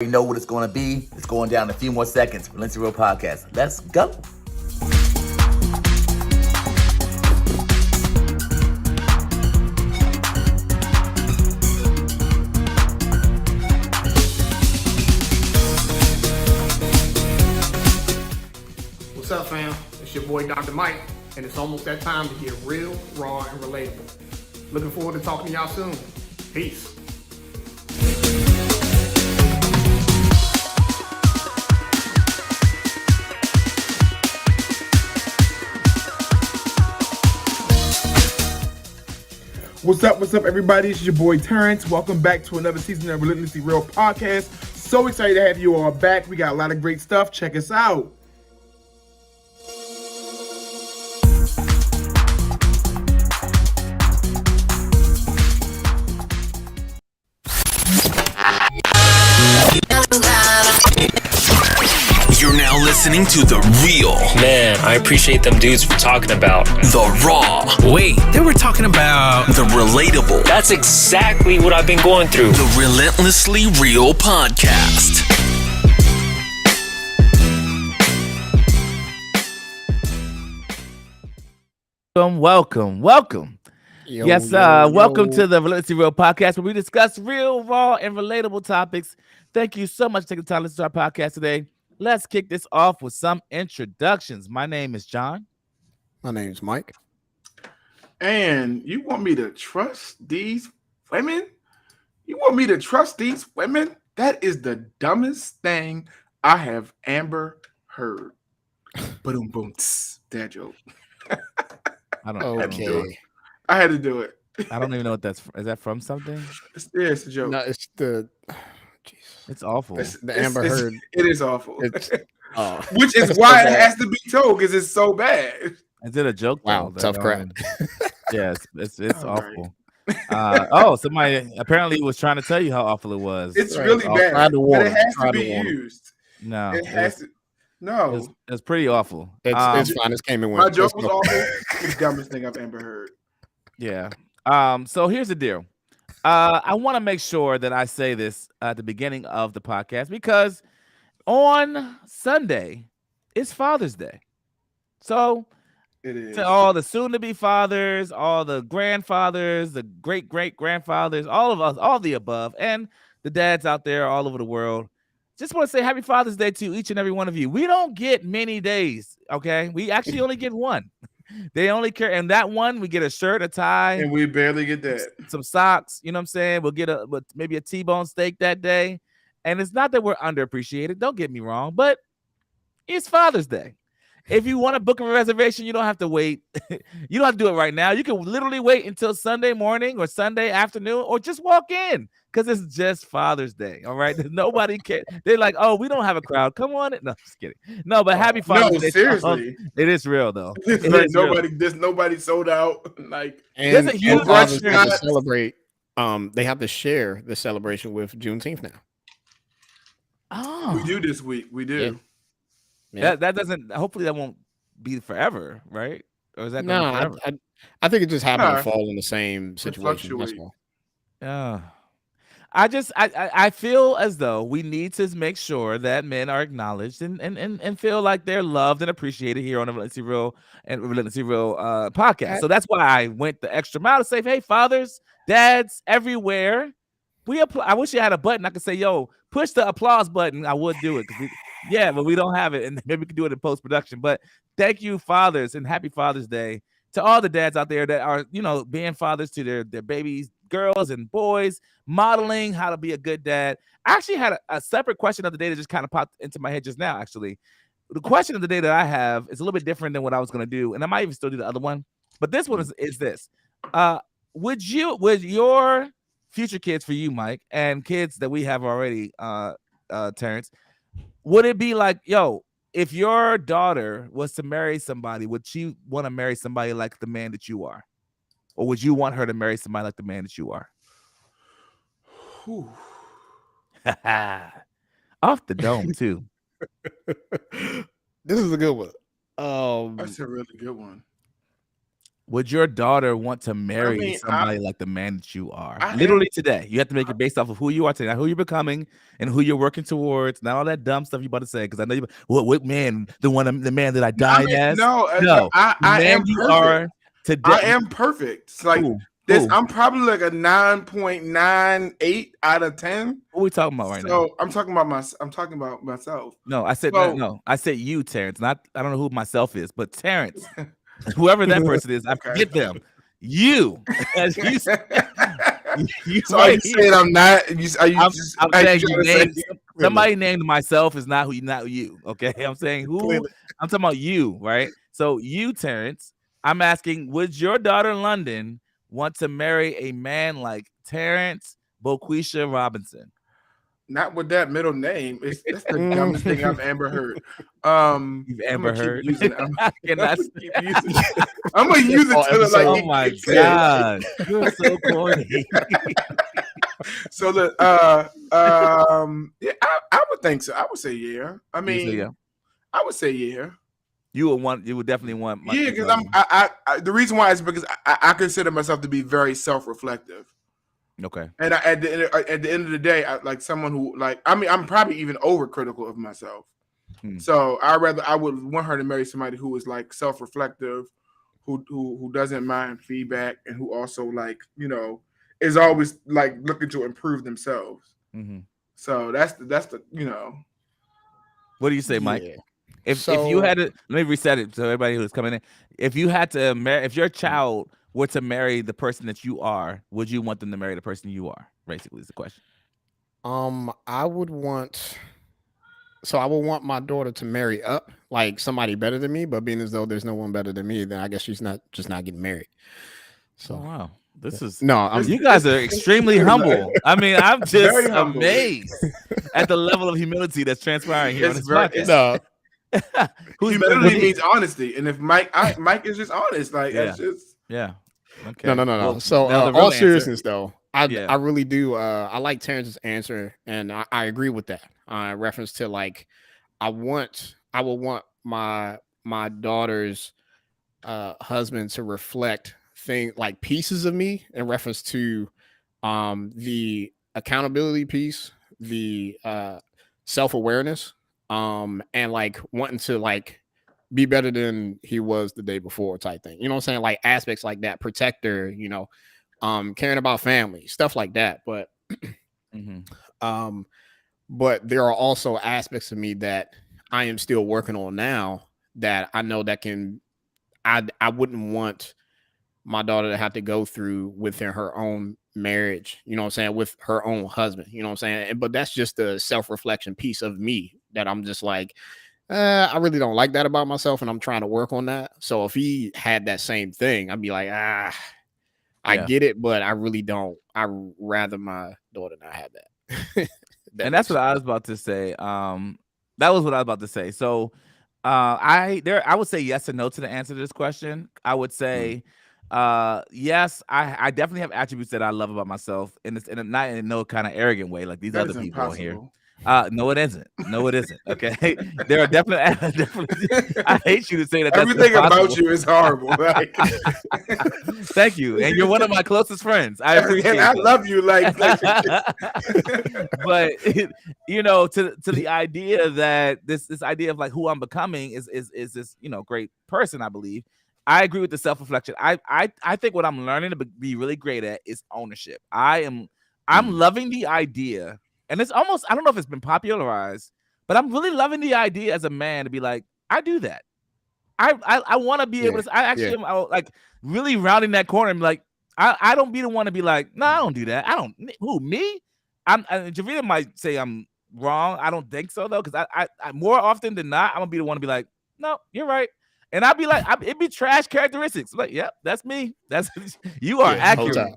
You know what it's going to be. It's going down in a few more seconds. Valencia Real Podcast. Let's go. What's up, fam? It's your boy Dr. Mike, and it's almost that time to get real, raw, and relatable. Looking forward to talking to y'all soon. Peace. What's up, everybody? It's your boy Terrence. Welcome back to another season of Relentlessly Real Podcast. So excited to have you all back. We got a lot of great stuff. Check us out. You're now listening to The Real. Man, I appreciate them dudes for talking about The Raw. Wait, they were talking about The Relatable. That's exactly what I've been going through. The Relentlessly Real Podcast. Welcome. Yo, welcome to the Relentlessly Real Podcast, where we discuss real, raw, and relatable topics. Thank you so much for taking the time to listen to our podcast today. Let's kick this off with some introductions. My name is John. My name's Mike. And you want me to trust these women? You want me to trust these women? That is the dumbest thing I have ever heard. Boom, boom, dad joke. I don't Okay. I had to do it. I don't even know what that's from. Is that from something? It's a joke. No, it's the. It's awful. The Amber Heard. It is awful. It's, Which is it's why so it bad. has to be told, because it's so bad. Is it a joke? Wow, though? tough crap. Yes, it's All awful. Somebody apparently was trying to tell you how awful it was. It's Right. really I'll bad, try to warn but it has try to to be warn used. No, It has to. No, it's pretty awful. It's fine. It came and went. my joke It's was no- awful. It's the dumbest thing I've ever heard. Yeah. So here's the deal. I want to make sure that I say this at the beginning of the podcast because on Sunday it's Father's Day. So It is. to all the soon-to-be fathers, all the grandfathers, the great-great-grandfathers, all of us, all the above, and the dads out there all over the world, just want to say Happy Father's Day to each and every one of you. We don't get many days, okay? We actually only get one. They only care, and that one we get a shirt, a tie, And we barely get that. some socks. You know what I'm saying? We'll get maybe a T-bone steak that day. And it's not that we're underappreciated. Don't get me wrong, but it's Father's Day. If you want to book a reservation, you don't have to wait. You don't have to do it right now. You can literally wait until Sunday morning or Sunday afternoon, or just walk in because it's just Father's Day. All right. Nobody cares. They're like, oh, we don't have a crowd. Come on. No, just kidding. No, but happy Father's No, Day. seriously. It is real though. It's It like is real. nobody sold out. Like, There's And, a huge and Father's Day rush. to celebrate. They have to share the celebration with Juneteenth now. Oh, we do this week. We do. Yeah. that doesn't. Hopefully, that won't be forever, right? Or is that No, gonna be forever? I think it just happened Nah. to fall in the same situation. That's fluctuate. all. Yeah. I feel as though we need to make sure that men are acknowledged and feel like they're loved and appreciated here on the Relentlessly Real podcast. So that's why I went the extra mile to say, hey, fathers, dads, everywhere. I wish you had a button I could say, yo, push the applause button. I would do it. But we don't have it, and maybe we can do it in post-production. But thank you, fathers, and happy Father's Day to all the dads out there that are, being fathers to their babies, girls and boys, modeling how to be a good dad. I actually had a separate question of the day that just kind of popped into my head just now, actually. The question of the day that I have is a little bit different than what I was going to do, and I might even still do the other one. But this one is this. Would your future kids for you, Mike, and kids that we have already, Terrence, would it be like, yo, if your daughter was to marry somebody, would she want to marry somebody like the man that you are? Or would you want her to marry somebody like the man that you are? Whew. Off the dome, too. This is a good one. That's a really good one. would your daughter want to marry mean, somebody like the man that you are? I Literally today. You have to make it based off of who you are today, not who you're becoming and who you're working towards, not all that dumb stuff you about to say. Because I know you what man, the man that I died as? No, No, I the man am you perfect. are today. I am perfect. It's like this. Who? I'm probably like a 9.98 out of 10. What are we talking about right now? So I'm talking about myself. No, I said So- no. I said you, Terrence. Not I don't know who myself is, but Terrence, whoever that person is, I forget them. You, as you, you So are you saying I'm not? Are you I'm saying trying you to say- named, somebody named myself is not who not you. Okay, I'm saying who. I'm talking about you, right? So you, Terrence. I'm asking, would your daughter London want to marry a man like Terrence Boquisha Robinson? Not with that middle name. That's the dumbest thing I've ever heard. You've I'm ever gonna keep heard? using it. Cannot I'm gonna use it till like. Oh my god, you're so corny. So the yeah, I would think so. I would say yeah. I mean, yeah. I would say yeah. You would definitely want. Yeah, because I the reason why is because I consider myself to be very self-reflective. Okay. And at the end of the day, I like someone who I'm probably even overcritical of myself. So I would want her to marry somebody who is like self-reflective, who doesn't mind feedback, and who also like is always like looking to improve themselves. Mm-hmm. So that's the What do you say, Mike? Yeah. If you had to, let me reset it so everybody who's coming in. If you had to marry, if your child were to marry the person that you are, would you want them to marry the person you are? Basically, is the question. I would want my daughter to marry up, like somebody better than me, but being as though there's no one better than me, then I guess she's not getting married. So wow. This is you guys are extremely humble. I mean, I'm just amazed at the level of humility that's transpiring here on this podcast. Humility means honesty, and if Mike is just honest, like that's just okay. No. Well, so all seriousness though, I really do. I like Terrence's answer, and I agree with that. In reference to like, I would want my daughter's husband to reflect like pieces of me in reference to the accountability piece, the self-awareness, and like wanting to like be better than he was the day before type thing. You know what I'm saying? Like aspects like that, protector, caring about family, stuff like that. But but there are also aspects of me that I am still working on now that I know that I wouldn't want my daughter to have to go through within her own marriage, you know what I'm saying, with her own husband, you know what I'm saying? But that's just the self-reflection piece of me that I'm just like, I really don't like that about myself, and I'm trying to work on that. So if he had that same thing, I'd be like, I get it, but I really don't. I'd rather my daughter not have that. And that's what I was about to say. That was what I was about to say. So I would say yes and no to the answer to this question. I would say yes, I definitely have attributes that I love about myself, and it's not in no kind of arrogant way like these other people on here. No, it isn't. No, it isn't. Okay, there are definitely. I hate you to say that. Everything about you is horrible. Like, thank you, and you're one of my closest friends. I appreciate. And I love you, like but to the idea that this idea of like who I'm becoming is this great person. I believe. I agree with the self-reflection. I think what I'm learning to be really great at is ownership. I'm loving the idea. And it's almost, I don't know if it's been popularized, but I'm really loving the idea as a man to be like, I do that. I want to be able to, I actually am like really rounding that corner and be like, I don't be the one to be like, no, I don't do that. Who, me? Javita might say I'm wrong. I don't think so though. Cause I more often than not, I'm gonna be the one to be like, no, you're right. And I'd be like, it'd be trash characteristics. I'm like, yep, that's me. You are accurate.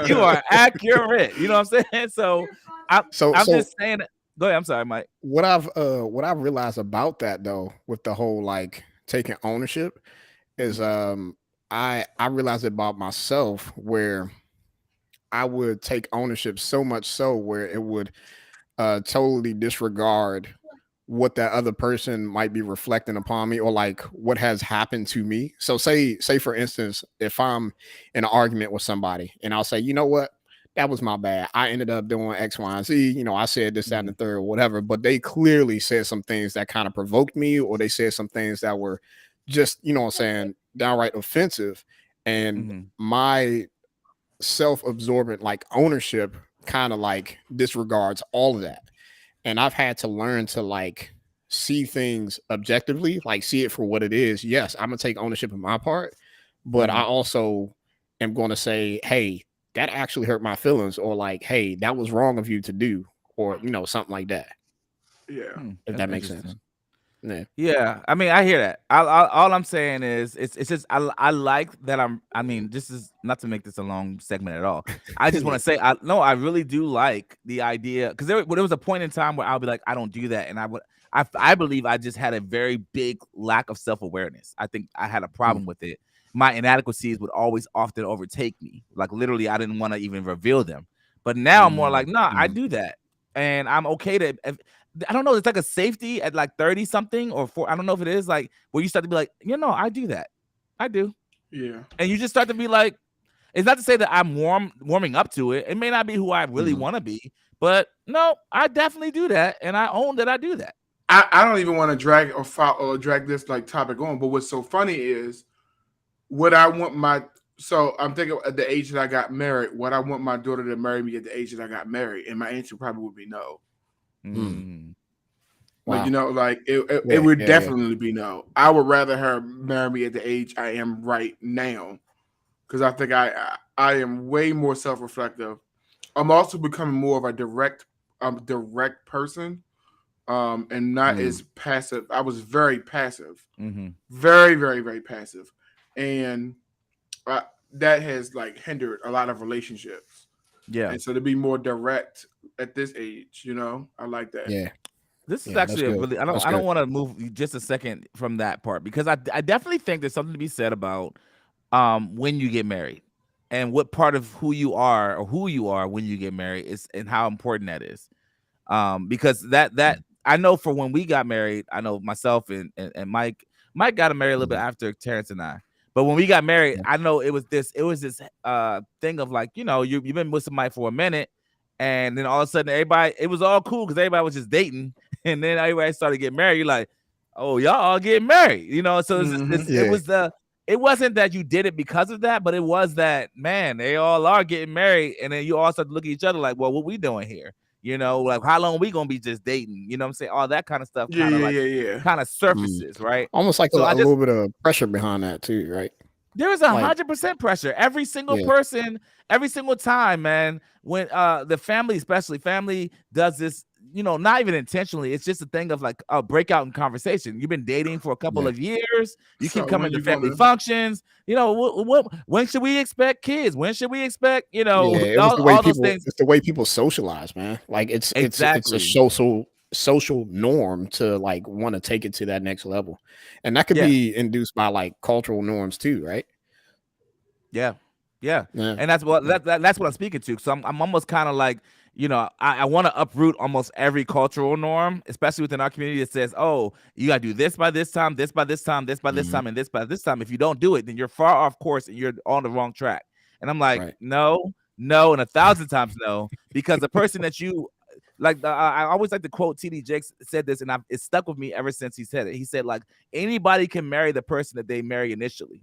You are accurate. You know what I'm saying? So I'm just saying. Go ahead. I'm sorry, Mike. What I've realized about that though, with the whole like taking ownership, is I realized about myself where I would take ownership so much so where it would totally disregard what that other person might be reflecting upon me, or like what has happened to me. So say for instance, if I'm in an argument with somebody and I'll say, you know what, that was my bad. I ended up doing X, Y, and Z. You know, I said this, that, and the third, or whatever, but they clearly said some things that kind of provoked me, or they said some things that were just, you know what I'm saying, downright offensive. And my self-absorbent like ownership kind of like disregards all of that. And I've had to learn to like see things objectively, like see it for what it is. Yes, I'm gonna take ownership of my part, but I also am going to say, hey, that actually hurt my feelings, or like, hey, that was wrong of you to do, or you know, something like that. Yeah, if that makes sense. Yeah, I mean, I hear that. All I'm saying is, it's just I like that I mean, this is not to make this a long segment at all. I just want to say, I really do like the idea, because there was a point in time where I'll be like, I don't do that, and I believe I just had a very big lack of self-awareness. I think I had a problem with it. My inadequacies would always often overtake me. Like literally, I didn't want to even reveal them. But now I'm more like, I do that, and I'm okay to. I don't know. It's like a safety at like 30 something or 4. I don't know if it is like where you start to be like, I do that. I do. Yeah. And you just start to be like, it's not to say that I'm warming up to it. It may not be who I really want to be, but no, I definitely do that. And I own that I do that. I don't even want to drag this like topic on, but what's so funny is what I want so I'm thinking at the age that I got married, would I want my daughter to marry me at the age that I got married? And my answer probably would be no. Wow. Like it would definitely be no. I would rather her marry me at the age I am right now, because I think I am way more self-reflective. I'm also becoming more of a direct person, and not as passive. I was very passive, very, very, very passive, and that has like hindered a lot of relationships. Yeah, and so to be more direct at this age, I like that. Yeah. This is actually a really. I don't want to move just a second from that part, because I definitely think there's something to be said about when you get married, and what part of who you are when you get married is, and how important that is. Because that I know for when we got married, I know myself and Mike got married a little bit after Terrence and I. But when we got married, I know it was this thing of like, you've been with somebody for a minute, and then all of a sudden it was all cool because everybody was just dating, and then everybody started getting married. You're like, oh, y'all all getting married, So it wasn't that you did it because of that, but it was that, man, they all are getting married, and then you all start to look at each other like, well, what we doing here? Like how long are we gonna be just dating? You know what I'm saying? All that kind of stuff kind of surfaces, right? Almost like a little bit of pressure behind that too, right? There is 100% pressure. Every single person, every single time, man, when the family does this, not even intentionally. It's just a thing of like a breakout in conversation. You've been dating for a couple of years. You keep coming to family functions. When should we expect kids? When should we expect, all those things? It's the way people socialize, man. Like it's a social norm to like want to take it to that next level, and that could be induced by like cultural norms too, right? Yeah. And that's what I'm speaking to. So I'm almost kind of like, I want to uproot almost every cultural norm, especially within our community, that says, oh, you gotta do this by this time, this by this time, this by this time, and this by this time. If you don't do it, then you're far off course and you're on the wrong track. And I'm like, no, and 1,000 times no, because the person that you like, I always like to quote TD Jakes said this, and it stuck with me ever since he said it. He said, like, anybody can marry the person that they marry initially,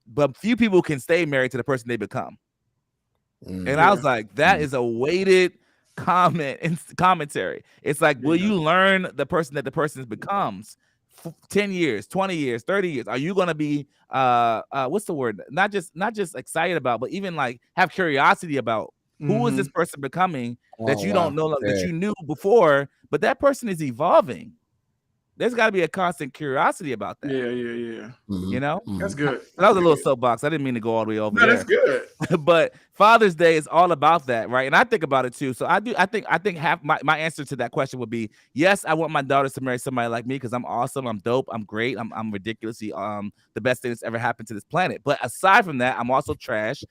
but few people can stay married to the person they become. And I was like, that is a weighted comment and commentary. It's like, will you learn the person that the person becomes 10 years, 20 years, 30 years? Are you going to be, what's the word? Not just excited about, but even like have curiosity about who is this person becoming that you don't know, that you knew before, but that person is evolving. There's got to be a constant curiosity about that. Yeah. That's good. That was a little soapbox. I didn't mean to go all the way over there. That's good. But Father's Day is all about that, right? And I think about it too. So I think half my answer to that question would be yes. I want my daughters to marry somebody like me because I'm awesome. I'm dope. I'm great. I'm ridiculously the best thing that's ever happened to this planet. But aside from that, I'm also trash,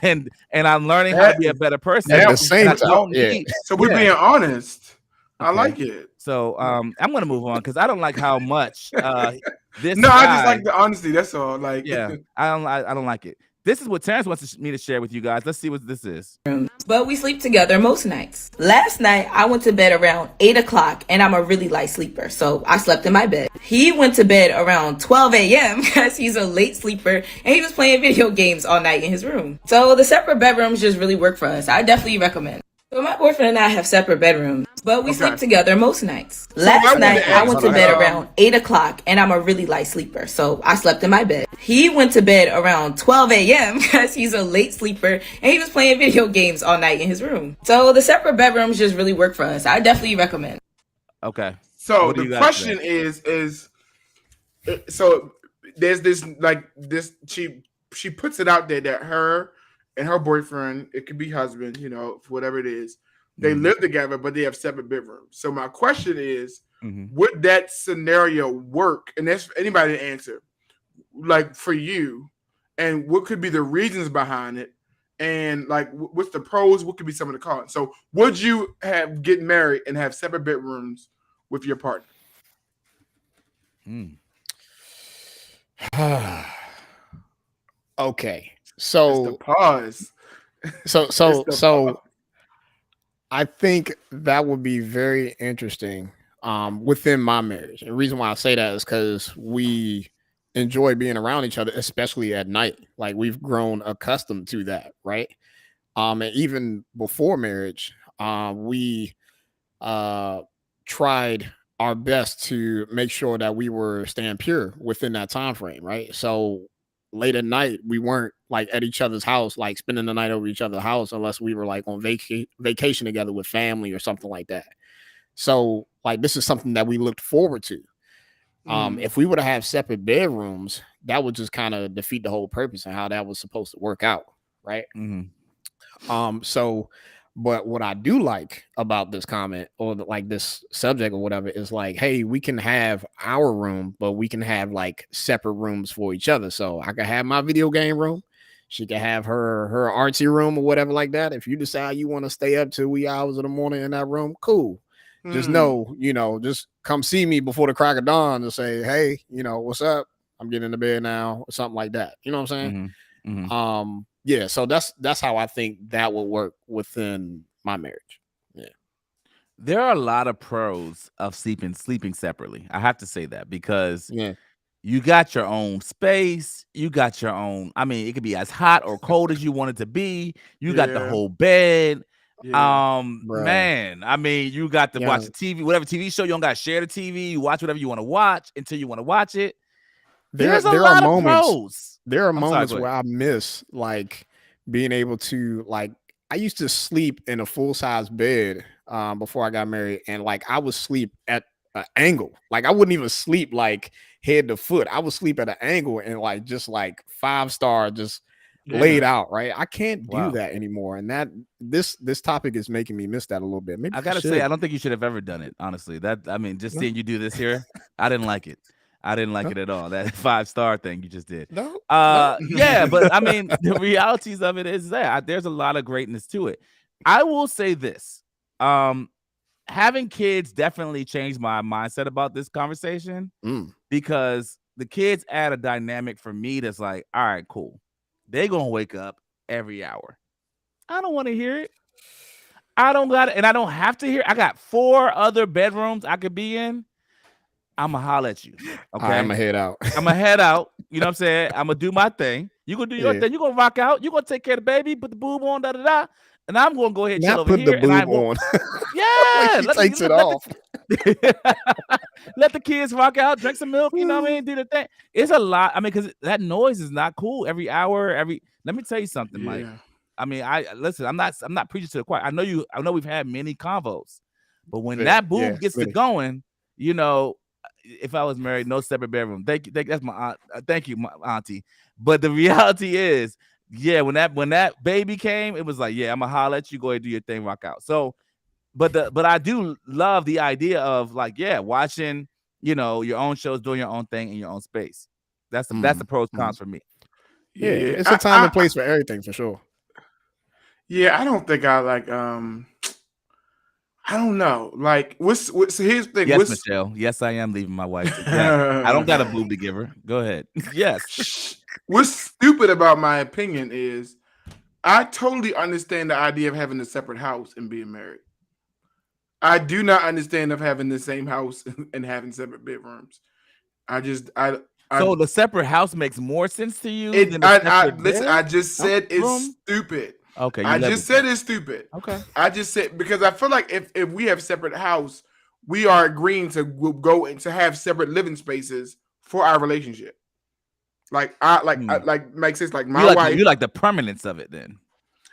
and I'm learning how to be a better person. At the same time, so we're being honest. I like it. So I'm gonna move on because I don't like how much this No, I just guy. like the honesty. That's all. Like, Yeah, I don't like it. This is what Terrence wants me to share with you guys. Let's see what this is. But we sleep together most nights. Last night, I went to bed around 8 o'clock, and I'm a really light sleeper, so I slept in my bed. He went to bed around 12 a.m. because he's a late sleeper, and he was playing video games all night in his room. So the separate bedrooms just really work for us. I definitely recommend. So my boyfriend and I have separate bedrooms, but we sleep together most nights. Last night, I went to bed around 8 o'clock, and I'm a really light sleeper, so I slept in my bed. He went to bed around 12 a.m. because he's a late sleeper, and he was playing video games all night in his room. So the separate bedrooms just really work for us. I definitely recommend. Okay. so the question is, so there's this she puts it out there that her and her boyfriend, it could be husband, whatever it is, they live together, but they have separate bedrooms. So my question is, would that scenario work? And that's for anybody to answer, like for you, and what could be the reasons behind it? And like, what's the pros? What could be some of the cons? So would you get married and have separate bedrooms with your partner? Okay. So pause. So I think that would be very interesting within my marriage. And the reason why I say that is because we enjoy being around each other, especially at night. Like we've grown accustomed to that, right? And even before marriage, we tried our best to make sure that we were staying pure within that time frame, right? So late at night, we weren't like at each other's house, like spending the night over each other's house, unless we were like on vacation together with family or something like that. So like this is something that we looked forward to. If we were to have separate bedrooms, that would just kind of defeat the whole purpose and how that was supposed to work out, right? But what I do like about this comment or like this subject or whatever is like, hey, we can have our room, but we can have like separate rooms for each other. So I can have my video game room. She can have her artsy room or whatever like that. If you decide you want to stay up till wee hours of the morning in that room, cool. Just know, just come see me before the crack of dawn and say, hey, what's up? I'm getting into bed now or something like that. You know what I'm saying? Yeah, so that's how I think that will work within my marriage. Yeah. There are a lot of pros of sleeping separately. I have to say that because you got your own space, you got your own, I mean, it could be as hot or cold as you want it to be. You got the whole bed. Man, I mean, you got to watch the TV, whatever TV show, you don't got to share the TV. You watch whatever you want to watch until you want to watch it. There's a lot of pros. There are moments where I miss like being able to like, I used to sleep in a full-size bed before I got married, and like I would sleep at an angle. Like I wouldn't even sleep like head to foot. I would sleep at an angle and like just like 5-star just laid out, right? I can't do that anymore. And that this topic is making me miss that a little bit. Maybe I gotta say, I don't think you should have ever done it, honestly. Just seeing you do this here, I didn't like it. I didn't like it at all. That 5-star thing you just did. Yeah, but I mean, the realities of it is that there's a lot of greatness to it. I will say this. Having kids definitely changed my mindset about this conversation because the kids add a dynamic for me that's like, all right, cool. They're going to wake up every hour. I don't want to hear it. I don't got it, and I don't have to hear it. I got 4 other bedrooms I could be in. I'm going to holler at you. Okay. I'm going to head out. I'm going to head out. You know what I'm saying? I'm going to do my thing. You going to do your thing. You're going to rock out. You're going to take care of the baby, put the boob on, da-da-da. And I'm going to go ahead and chill over here. Not put the boob on. Yeah. Like he takes it off. Let the kids rock out, drink some milk, you know what I mean? Do the thing. It's a lot. I mean, because that noise is not cool. Every hour, let me tell you something, Mike. I mean, listen, I'm not preaching to the choir. I know we've had many convos, but when that boob gets to going, if I was married, no separate bedroom. Thank you. That's my aunt. Thank you, my auntie. But the reality is, when that baby came, it was like, I'm gonna holler at you, go ahead and do your thing, rock out. So, but I do love the idea of like, watching, your own shows, doing your own thing in your own space. That's the pros cons for me. Yeah, it's a time and place for everything for sure. Yeah, I don't think I like I don't know. Like, so here's the thing. Yes, Michelle. Yes, I am leaving my wife. Yeah, I don't got a boob to give her. Go ahead. Yes. What's stupid about my opinion is I totally understand the idea of having a separate house and being married. I do not understand of having the same house and having separate bedrooms. So the separate house makes more sense to you than listen. I just said it's stupid. Okay, I just said it's stupid. Okay, I just said because I feel like if we have separate house, we are agreeing to go and to have separate living spaces for our relationship. Like makes sense. Like my wife, you like the permanence of it. Then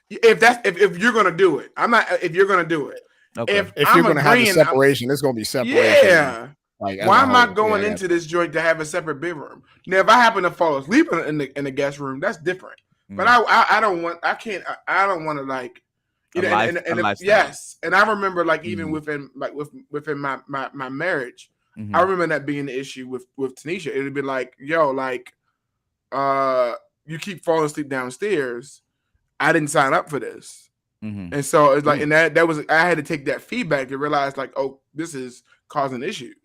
if you're gonna do it, I'm not. If you're gonna do it, okay. If you're gonna have a separation, it's gonna be separation. Yeah. Like, why am I going into this joint to have a separate bedroom? Now, if I happen to fall asleep in the guest room, that's different. But I don't want. I can't. I don't want to like. You know, yes. And I remember like even within my marriage, I remember that being the issue with Tanisha. It'd be like, yo, like, you keep falling asleep downstairs. I didn't sign up for this. And so it's like, and that was, I had to take that feedback to realize like, oh, this is causing issues.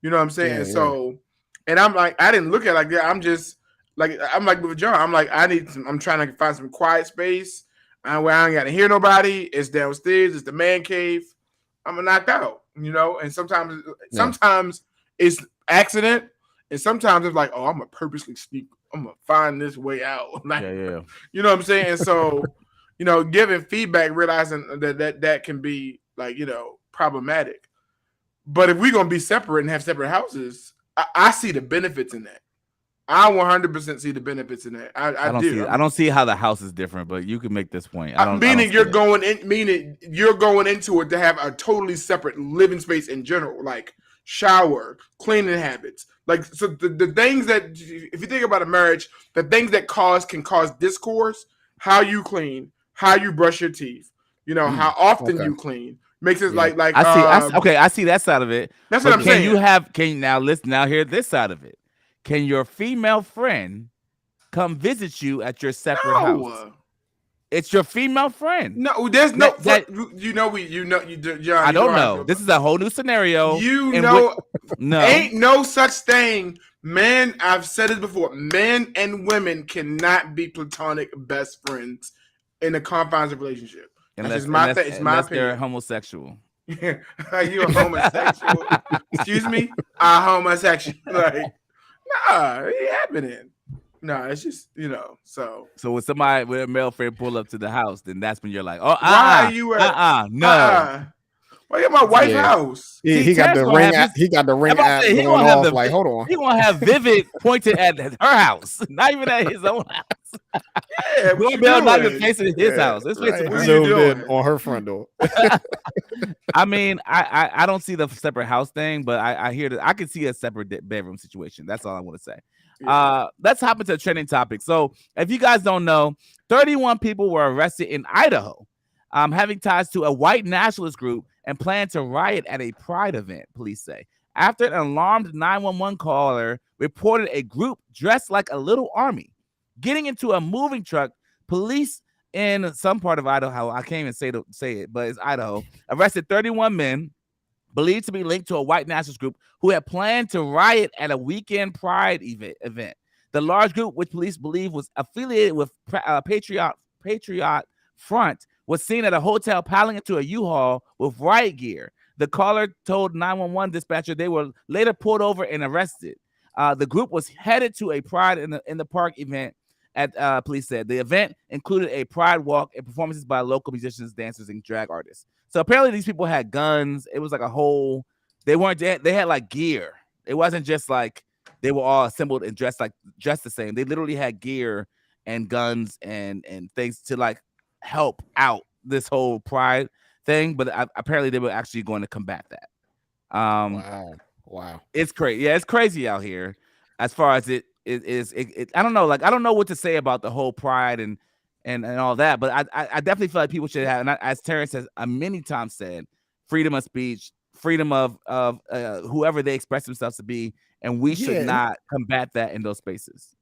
You know what I'm saying? Yeah, so, and I'm like, I didn't look at it like that. I'm just like, I'm like with John. I'm like, I'm trying to find some quiet space where I ain't got to hear nobody. It's downstairs. It's the man cave. I'm gonna knock out, you know. And sometimes it's accident, and sometimes it's like, oh, I'm gonna purposely sneak. I'm gonna find this way out. Like, you know what I'm saying? And so, you know, giving feedback, realizing that can be like, you know, problematic. But if we're gonna be separate and have separate houses, I see the benefits in that. I 100% see the benefits in that. I do. I don't see how the house is different, but you can make this point. Meaning you're going into it to have a totally separate living space in general, like shower, cleaning habits. Like, so the things that, if you think about a marriage, the things that can cause discourse, how you clean, how you brush your teeth, you know, how often you clean. Makes it like I see that side of it. That's what I'm saying. Now hear this side of it. Can your female friend come visit you at your separate house? It's your female friend. No, there's no. John. I don't know. This is a whole new scenario. No, ain't no such thing. Men, I've said it before. Men and women cannot be platonic best friends in the confines of relationship. It's my opinion. They're homosexual. Are you a homosexual? Excuse me, a homosexual. Like, nah, it ain't happening. No, it's just, you know, so with a male friend pull up to the house, then that's when you're like, oh, why are you no. Why you at my wife's house? He got the ring. He got the ring app going off. Like, hold on. He gonna have Vivid pointed at her house, not even at his own house. Yeah, doorbell not even facing his house. It's facing what you doing on her front door. I mean, I don't see the separate house thing, but I hear that I can see a separate bedroom situation. That's all I want to say. Let's hop into a trending topic. So, if you guys don't know, 31 people were arrested in Idaho, having ties to a white nationalist group and plan to riot at a pride event, police say. After an alarmed 911 caller reported a group dressed like a little army getting into a moving truck, police in some part of Idaho, I can't even say it, but it's Idaho, arrested 31 men believed to be linked to a white nationalist group who had planned to riot at a weekend pride event. The large group, which police believe was affiliated with Patriot Front, was seen at a hotel piling into a U-Haul with riot gear. The caller told 911 dispatcher they were later pulled over and arrested. The group was headed to a pride in the park event. Police said the event included a pride walk and performances by local musicians, dancers, and drag artists. So apparently these people had guns. It was like a whole. They had like gear. It wasn't just like they were all assembled and dressed the same. They literally had gear and guns and things to like help out this whole pride thing. But apparently they were actually going to combat that. Wow. It's crazy. Yeah, it's crazy out here as far as it is. I don't know. Like, I don't know what to say about the whole pride and all that, but I definitely feel like people should have, and as Terrence has many times said, freedom of speech, freedom of whoever they express themselves to be, and we should not combat that in those spaces.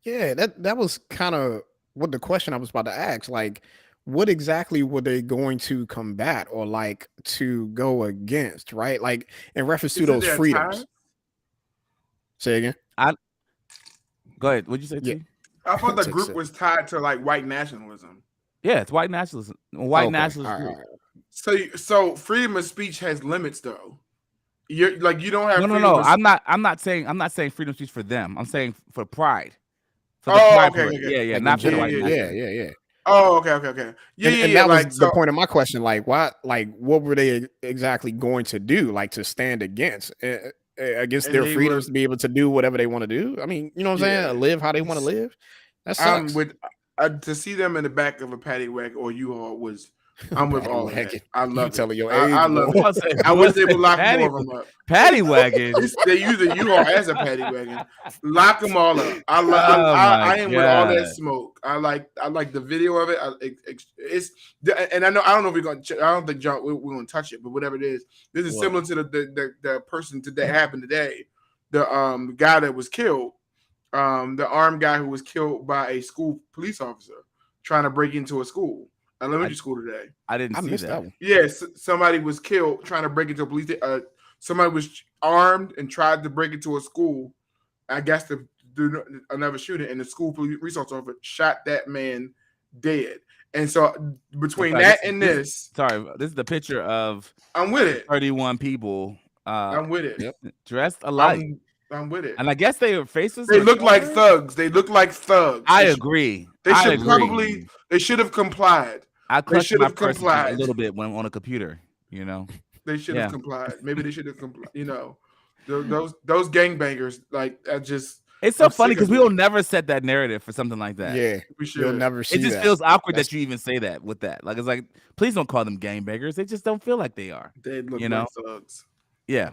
Yeah, that was kind of what the question I was about to ask. Like, what exactly were they going to combat or like to go against, right? Like in reference to Isn't those there a freedoms. tie? Say again. Go ahead. What'd you say, Yeah. T? I thought the Take group six. was tied to like white nationalism. Yeah, it's white nationalism. White Okay. nationalist All right, group. all right. So freedom of speech has limits, though. You're like you don't have No. freedom of I'm not saying freedom of speech for them. I'm saying for pride. For the Oh, pride okay, parade. okay. Yeah, Like not in for the general. white nationalists. Yeah. Oh, okay. Yeah, And that was Like the so, point of my question. Like, what were they exactly going to do? Like to stand against against and their they freedoms were to be able to do whatever they want to do? I mean, you know what I'm saying? Live how they want to live. That sucks. with to see them in the back of a paddy wagon or U-Haul was. I'm with Paddy all of that. wagon. I You love it. telling your I age, love boy. it. I wish they would lock more of them up. Paddy wagon. They use a U-Haul as a paddy wagon. Lock them all up. I my am with all that God. smoke. I like the video of it. It's and I don't know if we're gonna. I don't think John we're gonna touch it, but whatever it is, this is similar to the person that happened today. The guy that was killed, the armed guy who was killed by a school police officer trying to break into a school, elementary school today. I didn't see missed that. one. Yes, somebody was killed trying to break into a police. Somebody was armed and tried to break into a school. I guess to do another shooting, and the school police resource officer shot that man dead. And so between Okay, that and this, this is the picture of I'm with it. 31 people. I'm with it. Yep. Dressed alike. I'm with it. And I guess their faces. They were look like covered? thugs. They look like thugs. I agree. They I should agree. probably. They should have complied. I They clutched should my have purse a complied. little bit when on a computer. You know. They should have complied. Maybe they should have complied. You know, those gangbangers. Like I just. It's so I'm funny sick because of we it. will never set that narrative for something like that. Yeah, We should. you'll never see It just that. feels awkward That's- that you even say that with that. Like it's like, please don't call them gangbangers. They just don't feel like they are. They look You like know? thugs. Yeah.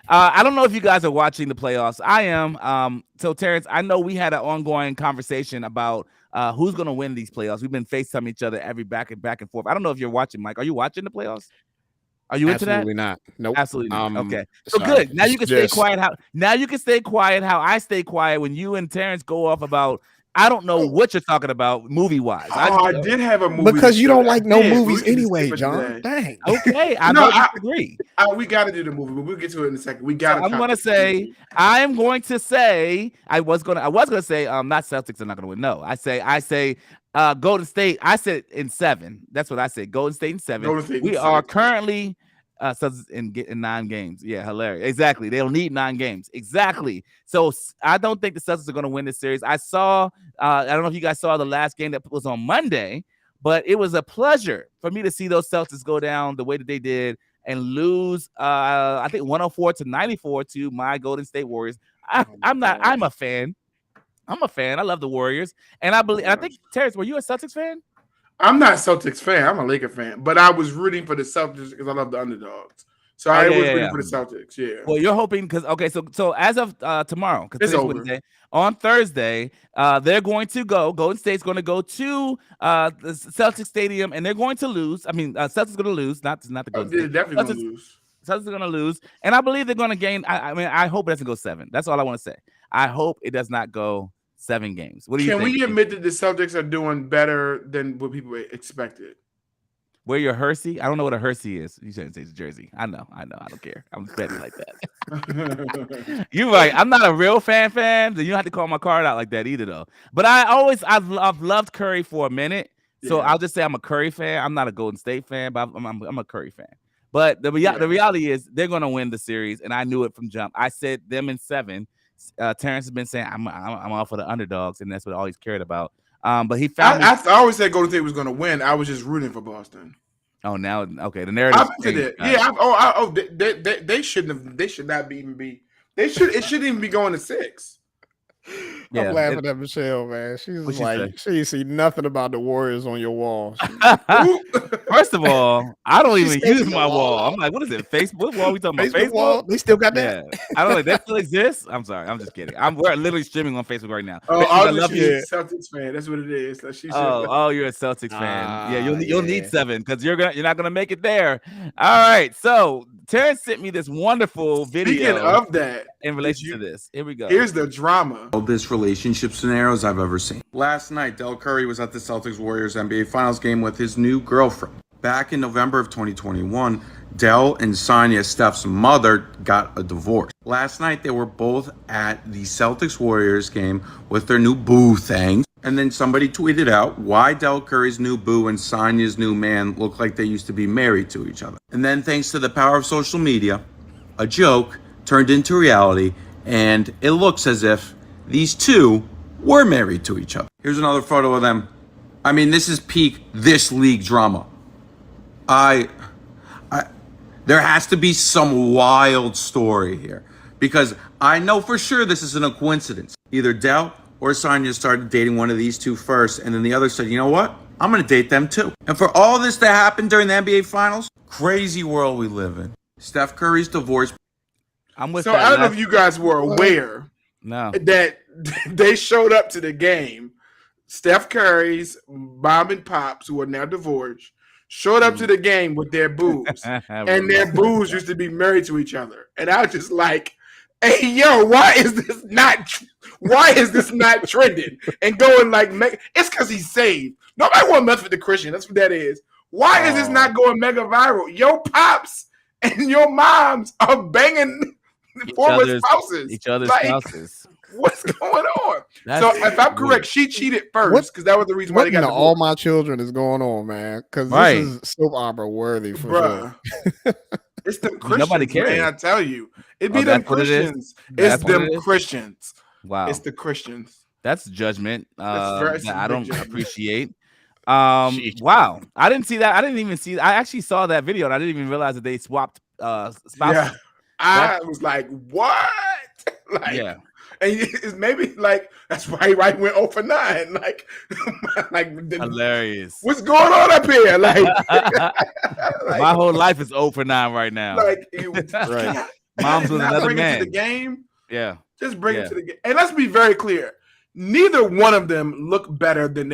I don't know if you guys are watching the playoffs. I am. So Terrence, I know we had an ongoing conversation about who's going to win these playoffs. We've been FaceTiming each other every back and forth. I don't know if you're watching, Mike. Are you watching the playoffs? Are you into that? Absolutely not. Nope. Absolutely not. Okay. So sorry. good. Now you can Just- stay quiet. Now you can stay quiet how I stay quiet when you and Terrence go off about I don't know what you're talking about movie wise. I did have a movie because you don't like no Yeah, movies we can anyway, skip it John. today. Dang. Okay, I No, don't disagree. We got to do the movie, but we'll get to it in a second. We got. I'm gonna say I was gonna say not Celtics are not gonna win. No, I say Golden State. I said in 7. That's what I said. Golden State in 7. Golden State in We 7. are currently Celtics in 9 games. Yeah, hilarious. Exactly. They'll need 9 games. Exactly. So I don't think the Celtics are gonna win this series. I saw. I don't know if you guys saw the last game that was on Monday, but it was a pleasure for me to see those Celtics go down the way that they did and lose, I think 104-94 to my Golden State Warriors. I'm a fan. I love the Warriors. And I think, Terrence, were you a Celtics fan? I'm not a Celtics fan. I'm a Laker fan, but I was rooting for the Celtics because I love the underdogs. So I was rooting for the Celtics. Yeah. Well, you're hoping because so as of tomorrow, because It's today's over. Wednesday, on Thursday, they're going to go. Golden State's going to go to the Celtics Stadium, and they're going to lose. I mean, Celtics going to lose, not the Golden They're State. definitely going to lose. Celtics are going to lose, and I believe they're going to gain. I mean, I hope it doesn't go 7. That's all I want to say. I hope it does not go 7 games. What do you think? Can we admit that the Celtics are doing better than what people expected? Wear your Hersey. I don't know what a Hersey is. You shouldn't say it's jersey. I know. I don't care. I'm betting like that. You're right. I'm not a real fan. Then you don't have to call my card out like that either, though. But I've loved Curry for a minute, so Yeah. I'll just say I'm a Curry fan. I'm not a Golden State fan, but I'm a Curry fan. But the reality is they're going to win the series, and I knew it from jump. I said them in 7. Terrence has been saying I'm all for the underdogs, and that's what I always cared about. But he found. I always said Golden State was going to win. I was just rooting for Boston. Oh, now okay. The narrative. They shouldn't have. They should not even be. They should. It shouldn't even be going to 6. Yeah, I'm laughing at Michelle, man. She's What'd she like, she see nothing about the Warriors on your wall. First of all, I don't even stays use in my the wall. wall. I'm like, what is it? Facebook? What wall we talking about? Facebook wall? They still got that? Yeah. I don't know. That still exists? I'm sorry. I'm just kidding. We're literally streaming on Facebook right now. Oh, I I love you. you. Celtics fan. That's what it is. Like You're a Celtics fan. Yeah, you'll need yeah. 7 because you're not gonna make it there. All right. So Terrence sent me this wonderful video Speaking of that, in relation to this. Here we go. here's the drama. wildest relationship scenarios I've ever seen. Last night, Del Curry was at the Celtics-Warriors NBA Finals game with his new girlfriend. Back in November of 2021, Del and Sonia, Steph's mother, got a divorce. Last night, they were both at the Celtics-Warriors game with their new boo thing. And then somebody tweeted out why Del Curry's new boo and Sonia's new man look like they used to be married to each other. And then, thanks to the power of social media, a joke turned into reality, and it looks as if these two were married to each other. Here's another photo of them. I mean, this is peak this league drama. There has to be some wild story here, because I know for sure this isn't a coincidence. Either Del or Sonia started dating one of these two first, and then the other said, you know what? I'm going to date them too. And for all this to happen during the NBA Finals, crazy world we live in. Steph Curry's divorce. I'm with So that. I don't know if you guys were aware that they showed up to the game. Steph Curry's mom and pops, who are now divorced, showed up to the game with their boos. And their boos used to be married to each other. And I was just like, hey, yo, why is this not trending? And going like, it's because he's saved. Nobody want to mess with the Christian. That's what that is. Why is this not going mega viral? Your pops and your moms are banging former spouses. Each other's spouses. What's going on? So if I'm correct, she cheated first because that was the reason why they got all my children is going on, man. Because this is soap opera worthy for sure. It's them Christians, nobody cares. Man, I tell you. It be them Christians. It's them Christians. Wow. It's the Christians. That's judgment that I don't appreciate. Wow. I didn't see that. I didn't even see. I actually saw that video and I didn't even realize that they swapped spouses. Yeah. I was like, what? Like, yeah. And it's maybe like that's why he went 0 for 9. Like hilarious. What's going on up here? Like, my whole life is 0 for 9 right now. Like, right. Mom's with another man. To the game. Yeah. Just bring it to the game. And let's be very clear. Neither one of them look better than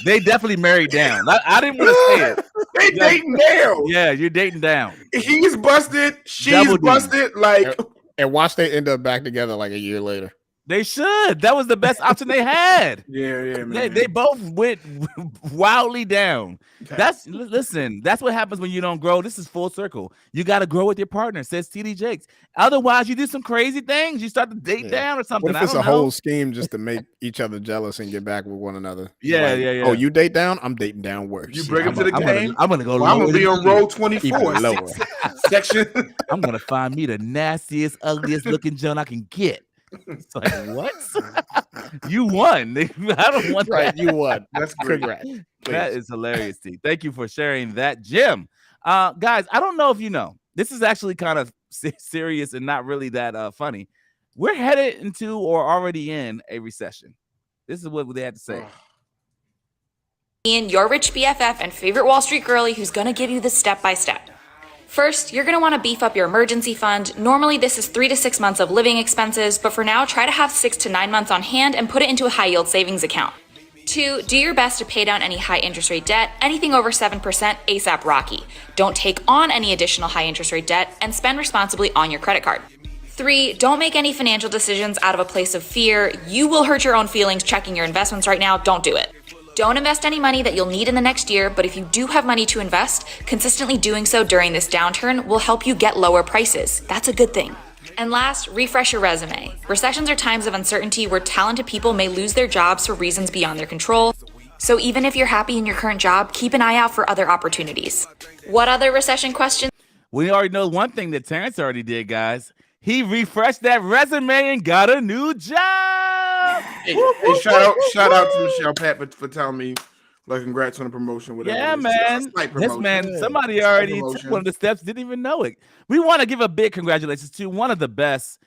They definitely married down. I didn't want to say it. They dating down. Yeah, you're dating down. He's busted. She's busted. Like. And watch they end up back together like a year later. They should. That was the best option they had. Yeah, man. They both went wildly down. Listen, that's what happens when you don't grow. This is full circle. You got to grow with your partner, says TD Jakes. Otherwise, you do some crazy things. You start to date down or something. What if it's a whole scheme just to make each other jealous and get back with one another? Yeah. Oh, you date down? I'm dating down worse. You bring him to the game? I'm going to go lower. I'm going to be on row 24. Section. I'm going to find me the nastiest, ugliest looking Joan I can get. It's like, what? You won. I don't want that. You won. That's great. That is hilarious, T. Thank you for sharing that, Jim. Guys, I don't know if you know. This is actually kind of serious and not really that funny. We're headed into or already in a recession. This is what they had to say. Ian, your rich BFF and favorite Wall Street girly who's going to give you the step-by-step. First, you're going to want to beef up your emergency fund. Normally, this is 3 to 6 months of living expenses, but for now, try to have 6 to 9 months on hand and put it into a high-yield savings account. 2, do your best to pay down any high interest rate debt. Anything over 7% ASAP Rocky. Don't take on any additional high interest rate debt and spend responsibly on your credit card. 3, don't make any financial decisions out of a place of fear. You will hurt your own feelings checking your investments right now. Don't do it. Don't invest any money that you'll need in the next year, but if you do have money to invest, consistently doing so during this downturn will help you get lower prices. That's a good thing. And last, refresh your resume. Recessions are times of uncertainty where talented people may lose their jobs for reasons beyond their control. So even if you're happy in your current job, keep an eye out for other opportunities. What other recession questions? We already know one thing that Terrence already did, guys. He refreshed that resume and got a new job. Hey, shout out to Michelle Pat for telling me, like, congrats on the promotion. Whatever. Yeah, man. Yes, man. Somebody already took one of the steps, didn't even know it. We want to give a big congratulations to one of the best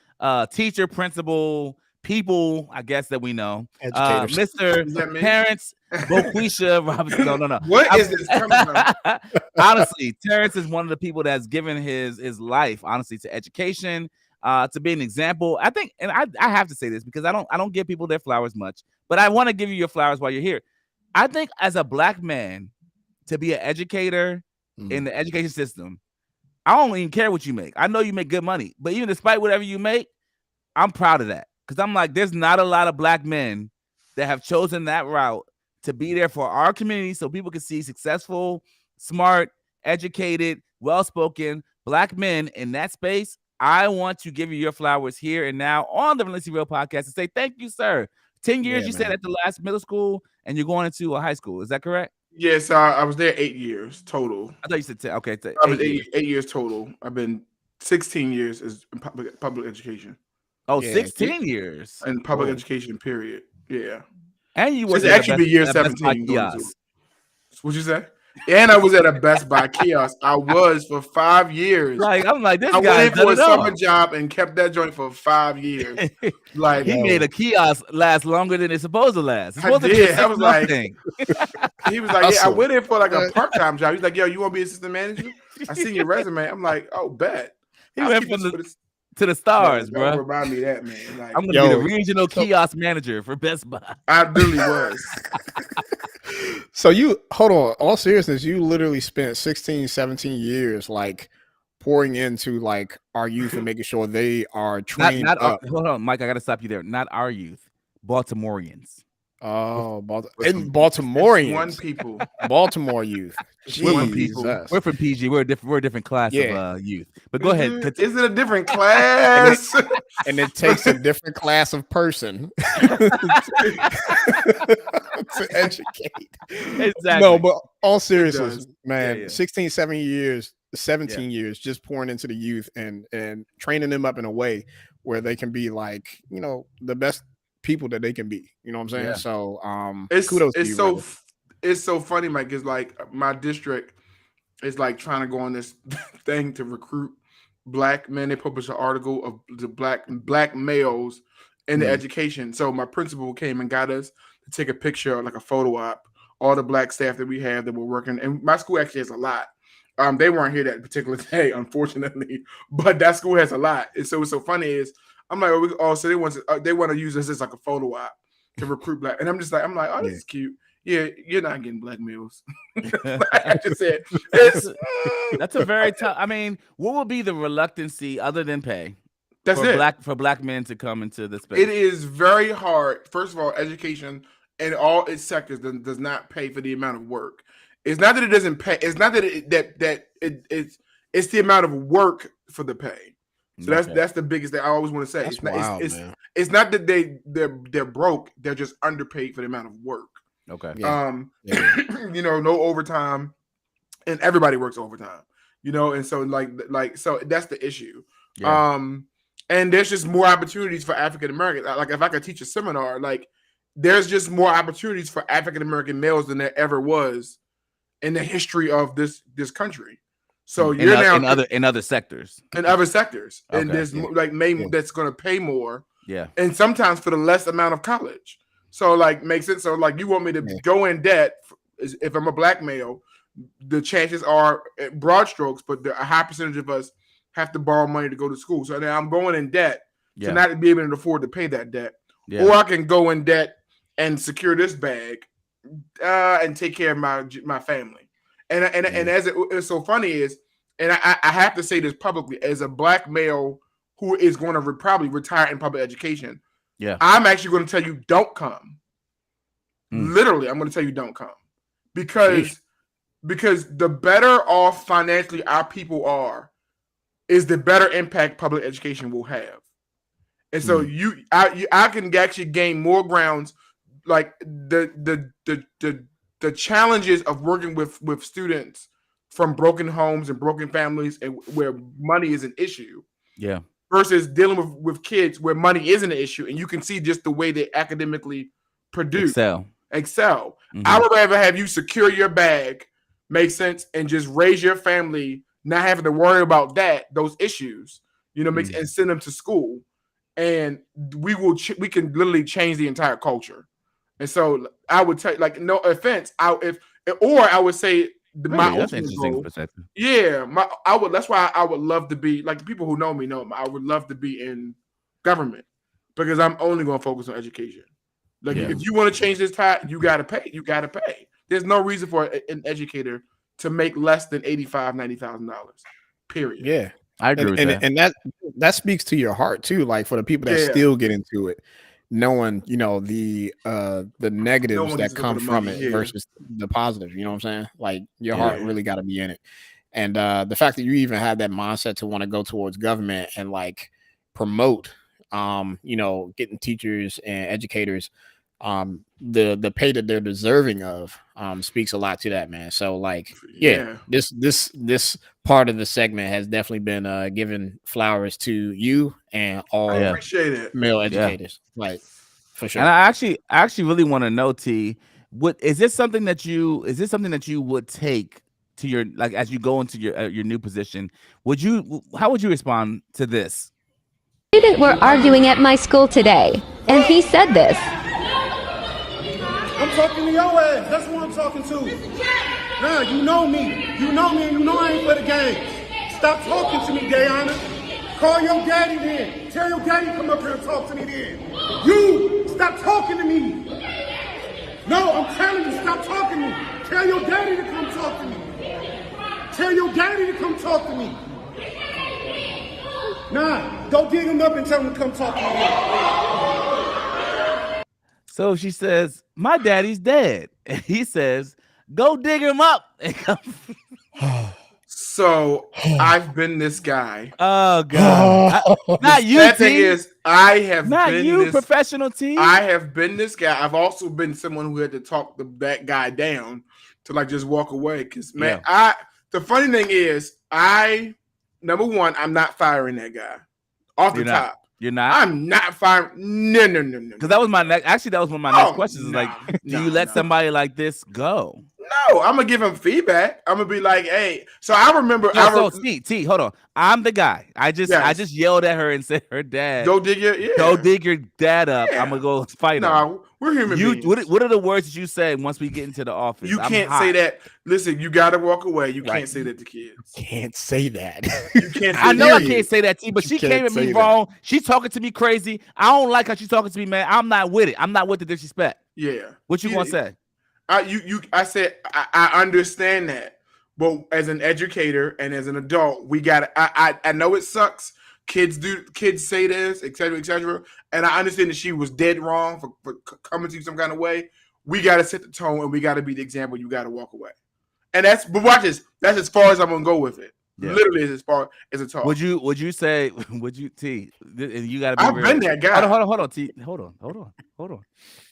teacher, principal, people, I guess, that we know. Mr. Terrence Boquisha Robinson. No. What is this coming from? Honestly, Terrence is one of the people that's given his life, honestly, to education. To be an example, I think, and I have to say this because I don't give people their flowers much, but I want to give you your flowers while you're here. I think as a black man, to be an educator in the education system, I don't even care what you make. I know you make good money, but even despite whatever you make, I'm proud of that. because I'm like, there's not a lot of black men that have chosen that route to be there for our community so people can see successful, smart, educated, well-spoken black men in that space. I want to give you your flowers here and now on the Relentlessly Real podcast and say thank you, sir. 10 years, you said, at the last middle school, and you're going into a high school. Is that correct? Yes, I was there 8 years total. I thought you said 10. Okay, I was 8 years total. I've been 16 years as in public education. Oh, yeah, 16 years. In public education, period. Yeah. And you was actually be year 17. What'd you say? And I was at a Best Buy kiosk. I was for 5 years. Like, I'm like, this I guy went in for a summer job and kept that joint for 5 years. Like, he made a kiosk last longer than it's supposed to last. It's supposed I to did. I was like, thing. He was like, yeah, I went in for like a part-time job. He's like, yo, you want to be assistant manager? I seen your resume. I'm like, oh, bet. He went from to the stars, bro. Don't remind me of that, man. Like, I'm gonna be the regional kiosk manager for Best Buy. I really was. So you, hold on, all seriousness, you literally spent 16, 17 years like pouring into like our youth and making sure they are trained up. Hold on, Mike, I gotta stop you there. Not our youth, Baltimoreans. Oh, Baltimoreans. One people. Baltimore youth. We're from PG. We're a different class of youth. But go ahead. Is it a different class? And it takes a different class of person to educate. Exactly. No, but all seriousness, man, 16, 17 years just pouring into the youth and training them up in a way where they can be like, you know, the best people that they can be. You know what I'm saying? Yeah. So kudos to you, so brother. It's so funny, Mike. It's like my district is like trying to go on this thing to recruit black men. They published an article of the black males in the education. So my principal came and got us to take a picture, like a photo op, all the black staff that we have that were working. And my school actually has a lot. They weren't here that particular day, unfortunately, but that school has a lot. And so what's so funny is I'm like, so they want to use this as like a photo op to recruit black. And I'm like, oh, this is cute. Yeah, you're not getting black males. I just said that's a very tough. I mean, what would be the reluctancy other than pay? That's for black men to come into the space. It is very hard. First of all, education in all its sectors does not pay for the amount of work. It's not that it doesn't pay. It's not that it's the amount of work for the pay. So that's the biggest thing I always want to say. It's not that they're broke. They're just underpaid for the amount of work. Okay. You know, no overtime, and everybody works overtime. You know, and so so that's the issue. Yeah. And there's just more opportunities for African Americans. Like if I could teach a seminar, like there's just more opportunities for African American males than there ever was in the history of this country. So you're now in other sectors. In other sectors, Okay, and there's that's going to pay more. Yeah. And sometimes for the less amount of college. So like makes it so like you want me to go in debt if I'm a black male, the chances are broad strokes, but a high percentage of us have to borrow money to go to school. So now I'm going in debt to not be able to afford to pay that debt. Yeah. Or I can go in debt and secure this bag and take care of my family. And as it's so funny is, and I have to say this publicly, as a black male who is going to probably retire in public education, I'm actually going to tell you don't come. Literally, I'm going to tell you don't come because the better off financially our people are, is the better impact public education will have. And so I can actually gain more grounds, like the challenges of working with students from broken homes and broken families and where money is an issue. Yeah. Versus dealing with kids where money isn't an issue, and you can see just the way they academically produce. Excel. I would rather have you secure your bag, make sense, and just raise your family, not having to worry about those issues, you know, and send them to school. And we can literally change the entire culture. And so I would take, like, no offense, I would say my ultimate goal. That's why I would love to be, like, the people who know me I would love to be in government, because I'm only going to focus on education. Like, if you want to change this tide, you got to pay. You got to pay. There's no reason for an educator to make less than $85,000, $90,000. Period. Yeah, I agree with that. And that that speaks to your heart too. Like for the people that still get into it, knowing the negatives that come from it versus the positive. You know what I'm saying? Like your heart really got to be in it. And the fact that you even have that mindset to want to go towards government and like promote, getting teachers and educators the pay that they're deserving of speaks a lot to that, man. So like this part of the segment has definitely been giving flowers to you and all male educators, like for sure. And I actually really want to know, T, is this something that you would take to your, like, as you go into your new position? How would you respond to this? Students were arguing at my school today, and he said this. I'm talking to your ass. That's what I'm talking to. Nah, you know me. You know me, and you know I ain't for the games. Stop talking to me, Gayana. Call your daddy then. Tell your daddy come up here and talk to me then. You, stop talking to me. No, I'm telling you, stop talking to me. Tell your daddy to come talk to me. Tell your daddy to come talk to me. Nah, go dig him up and tell him to come talk to me. So she says, my daddy's dead. And he says, go dig him up. So I've been this guy. Oh God! Not you. That thing is, I have not been you, this, professional T. I have been this guy. I've also been someone who had to talk that guy down to like just walk away. Because man, the funny thing is, number one, I'm not firing that guy off the top. You're not. I'm not firing. No. Because that was my next. Actually, that was one of my next questions. Is do you let somebody like this go? No, I'm gonna give him feedback. I'm gonna be like, "Hey." So I remember. T, hold on. I'm the guy. I just yelled at her and said, "Her dad, go dig your dad up." Yeah. I'm gonna go fight him. No, we're human beings. What are the words that you say once we get into the office? You can't say that. Listen, you gotta walk away. You can't say that to kids. You can't say that. You can't. I know I can't say that, T. But she came at me wrong. She's talking to me crazy. I don't like how she's talking to me, man. I'm not with it. I'm not with the disrespect. Yeah. What you gonna say? I said I understand that, but as an educator and as an adult, we got. I know it sucks. Kids say this, etc., and I understand that she was dead wrong for coming to you some kind of way. We got to set the tone and we got to be the example. You got to walk away, but watch this. That's as far as I'm gonna go with it. Yeah. Literally as far as a talk. Would you T? You gotta be I've real. been that guy. Hold on, T. Hold on.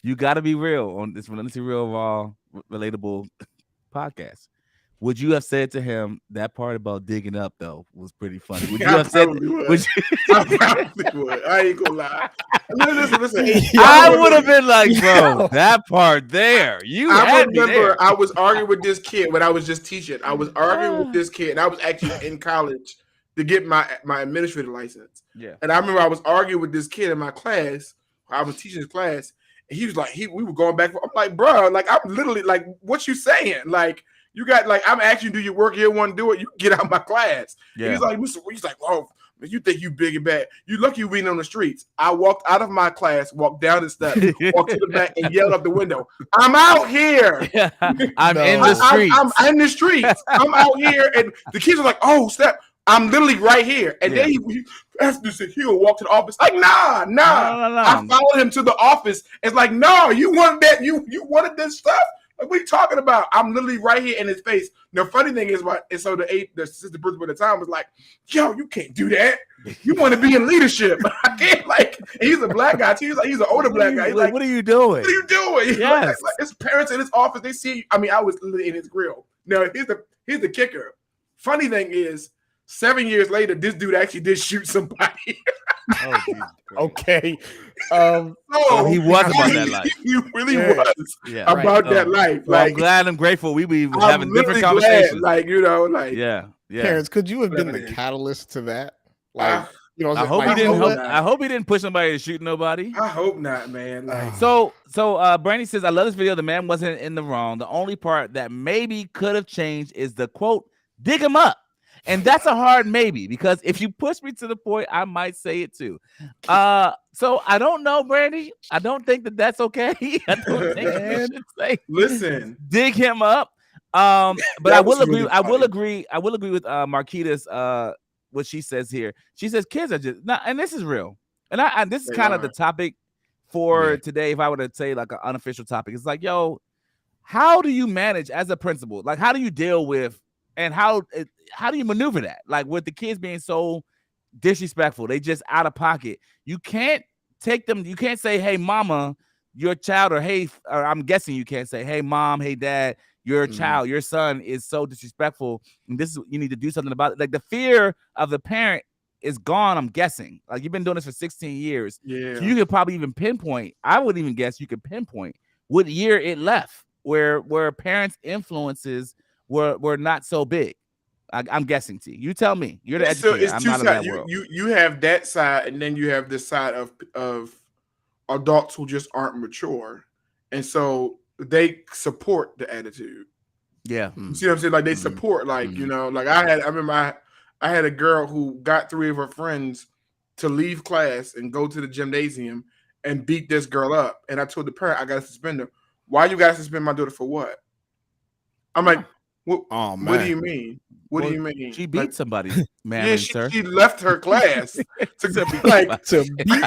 You gotta be real on this Relentlessly Real, raw, relatable podcast. Would you have said to him that part about digging up though was pretty funny? Would you have said? I probably would. I ain't gonna lie. Listen. I would have been like, bro, that part there. I remember I was arguing with this kid when I was just teaching. I was arguing with this kid, and I was actually in college to get my administrative license. Yeah. And I remember I was arguing with this kid in my class. I was teaching his class, and he was like, we were going back. I'm like, bro, like I'm literally like, what you saying? Like. You got like I'm asking you, do your work, you don't want to do it, you get out of my class. Yeah. He's like, oh, you think you big and bad. You lucky you ain't on the streets. I walked out of my class, walked down the steps, walked to the back, and yelled up the window. I'm out here. I'm in the streets. I'm in the streets. I'm out here. And the kids are like, oh, Steph, I'm literally right here. And then he'll walk to the office. Like, nah. No. I followed him to the office. It's like, no, you wanted that. You wanted this stuff? Like, what are you talking about? I'm literally right here in his face. The funny thing is, the assistant principal at the time was like, yo, you can't do that. You want to be in leadership. I can't, like, and he's a black guy too. He's an older black guy. He's like, what are you doing? What are you doing? Yes. Like, his parents in his office, they see, I mean, I was literally in his grill. Now, here's the kicker. Funny thing is, 7 years later, this dude actually did shoot somebody. Okay. He was about that life. He really was about that life. Well, like, I'm glad, I'm grateful. We be having different conversations. Like, yeah. Terrence, could you have been the catalyst to that? Like, I hope he didn't. I hope he didn't push somebody to shoot nobody. I hope not, man. Like, so Brandy says, I love this video. The man wasn't in the wrong. The only part that maybe could have changed is the quote, dig him up. And that's a hard maybe, because if you push me to the point, I might say it too. So I don't know, Brandy. I don't think that's okay. I don't think you should say. Listen, dig him up. But I will agree. I will agree with Marquita's what she says here. She says kids are just not, and this is real. And this is kind of the topic for today. If I were to say like an unofficial topic, it's like, yo, how do you manage as a principal? Like, how do you deal with, and how do you maneuver that? Like with the kids being so disrespectful, they just out of pocket. You can't take them. You can't say, hey, mama, your child, or hey, or I'm guessing you can't say, hey, mom, hey, dad, your child, your son is so disrespectful, and this is, you need to do something about it. Like the fear of the parent is gone, I'm guessing. Like you've been doing this for 16 years. Yeah. So you could probably even pinpoint, I would even guess you could pinpoint what year it left where parents' influences were not so big. I'm guessing, T. You tell me. You're the educator. So it's I'm two not in sides. that world. You have that side, and then you have this side of adults who just aren't mature, and so they support the attitude. Yeah. You see what I'm saying? Like they support, like, you know, like I remember I had a girl who got 3 of her friends to leave class and go to the gymnasium and beat this girl up. And I told the parent, I got to suspend her. Why you got to suspend my daughter for what? I'm like, what do you mean? What do you mean? She beat somebody, man. Yeah, she left her class to beat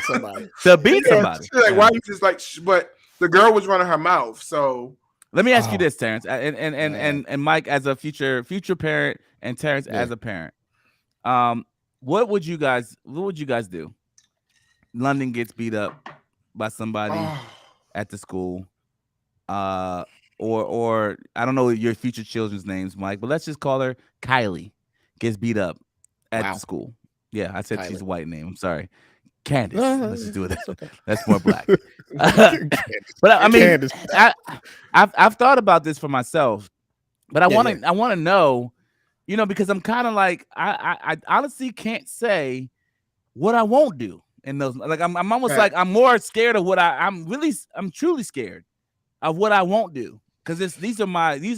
somebody. To beat somebody. She's like, why you just like? But the girl was running her mouth. So let me ask you this, Terrence, and Mike, as a future parent, and Terrence as a parent. What would you guys do? London gets beat up by somebody at the school. Or I don't know your future children's names, Mike, but let's just call her Kylie. Gets beat up at the school. Yeah, I said Kylie. She's a white name. I'm sorry. Candace. Let's just do that. Okay. That's more black. But I mean, I've thought about this for myself, but I want to know, you know, because I'm kind of like I honestly can't say what I won't do in those. Like I'm almost like I'm more scared of what I'm truly scared of what I won't do, because these are my. You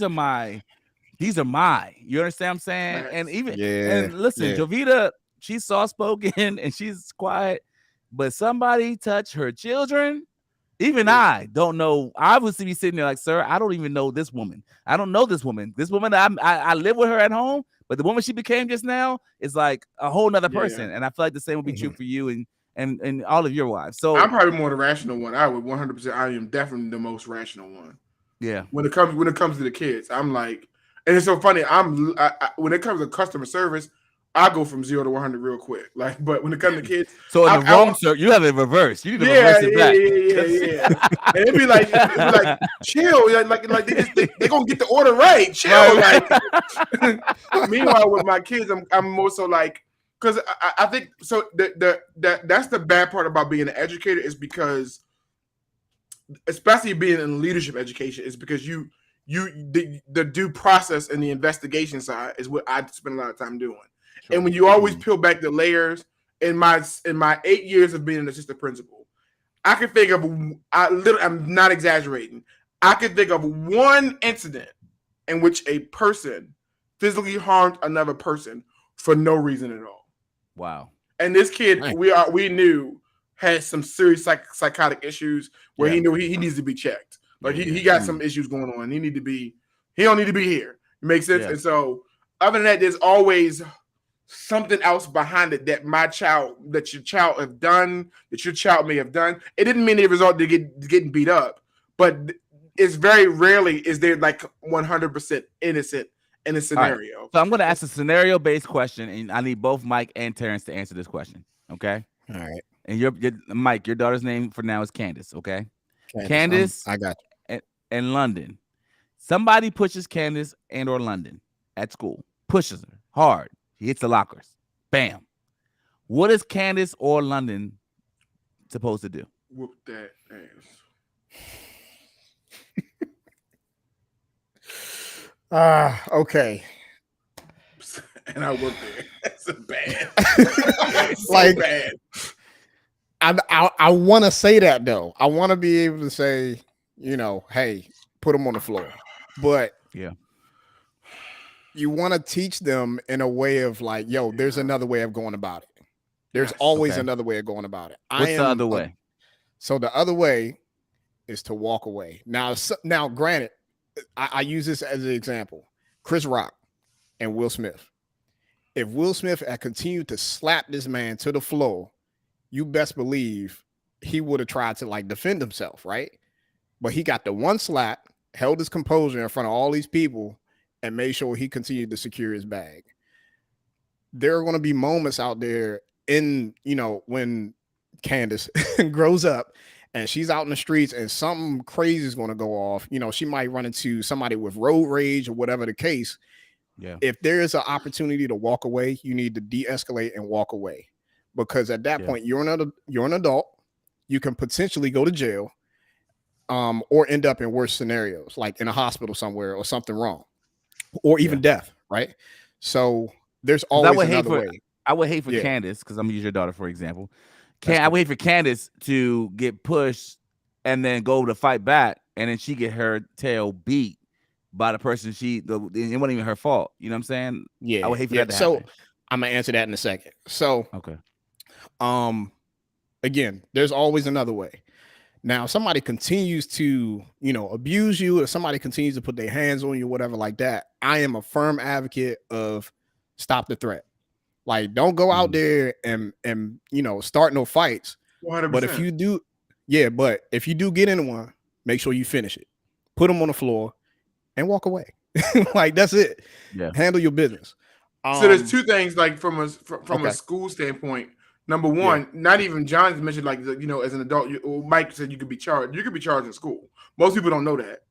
understand what I'm saying? Right. And even and listen, Jovita, she's soft spoken and she's quiet, but somebody touch her children. Even I don't know. I would be sitting there like, sir, I don't even know this woman. I don't know this woman. This woman, I live with her at home, but the woman she became just now is like a whole nother person. And I feel like the same would be true for you and all of your wives. So I'm probably more the rational one. I would 100%. I am definitely the most rational one. Yeah. When it comes to the kids, I'm like, and it's so funny. When it comes to customer service, I go from 0 to 100 real quick. Like, but when it comes to kids, so in the wrong, sir, you have it reversed. You need to reverse it back. Yeah. And it'd be like, chill. Like they gonna get the order right. Chill. Like, meanwhile, with my kids, I'm more so like, because I think so. That's the bad part about being an educator, is because, especially being in leadership education, is because the due process and the investigation side is what I spend a lot of time doing. Sure. And when you always peel back the layers, in my 8 years of being an assistant principal, I can think of, I'm not exaggerating, I can think of one incident in which a person physically harmed another person for no reason at all. Wow. And this kid, we knew, had some serious psychotic issues where he knew he needs to be checked. Like he got some issues going on. He don't need to be here. It makes sense. Yeah. And so, other than that, there's always something else behind it that your child have done, that your child may have done. It didn't mean it result to getting beat up, but it's very rarely is there like 100% innocent in a scenario. Right. So I'm going to ask a scenario-based question, and I need both Mike and Terrence to answer this question. Okay. All right. And Mike, your daughter's name for now is Candace. Okay. Candace. I got you. And London. Somebody pushes Candace and or London at school. Pushes her hard. He hits the lockers. Bam. What is Candace or London supposed to do? Whoop that ass. Okay. And I work there. That's bad. That's like bad. I want to say that though. I want to be able to say, you know, hey, put them on the floor. But yeah, you want to teach them in a way of like, yo, there's another way of going about it. There's always another way of going about it. What's the other way? So the other way is to walk away. Now, granted, I use this as an example. Chris Rock and Will Smith. if Will Smith had continued to slap this man to the floor, you best believe he would have tried to like defend himself, right? But he got the one slap, held his composure in front of all these people, and made sure he continued to secure his bag. There are going to be moments out there in, when Candace grows up and she's out in the streets and something crazy is going to go off. She might run into somebody with road rage or whatever the case. Yeah. If there is an opportunity to walk away, you need to de-escalate and walk away, because at that point you're an adult. You can potentially go to jail, or end up in worse scenarios, like in a hospital somewhere or something wrong, or even death. Right. So there's always another way. I would hate for Candace, because I'm gonna use your daughter for example. I would hate for Candace to get pushed and then go to fight back, and then she get her tail beat by the person it wasn't even her fault. You know what I'm saying? Yeah. I would hate for that to happen. So I'm gonna answer that in a second. So okay. Again, there's always another way. Now, if somebody continues to, abuse you, or somebody continues to put their hands on you, whatever like that, I am a firm advocate of stop the threat. Like, don't go out there and start no fights. 100%. But if you do get in one, make sure you finish it. Put them on the floor and walk away. Like, that's it. Yeah. Handle your business. So there's two things, like from a school standpoint. Number one, not even John's mentioned, like, as an adult, Mike said you could be charged. You could be charged in school. Most people don't know that.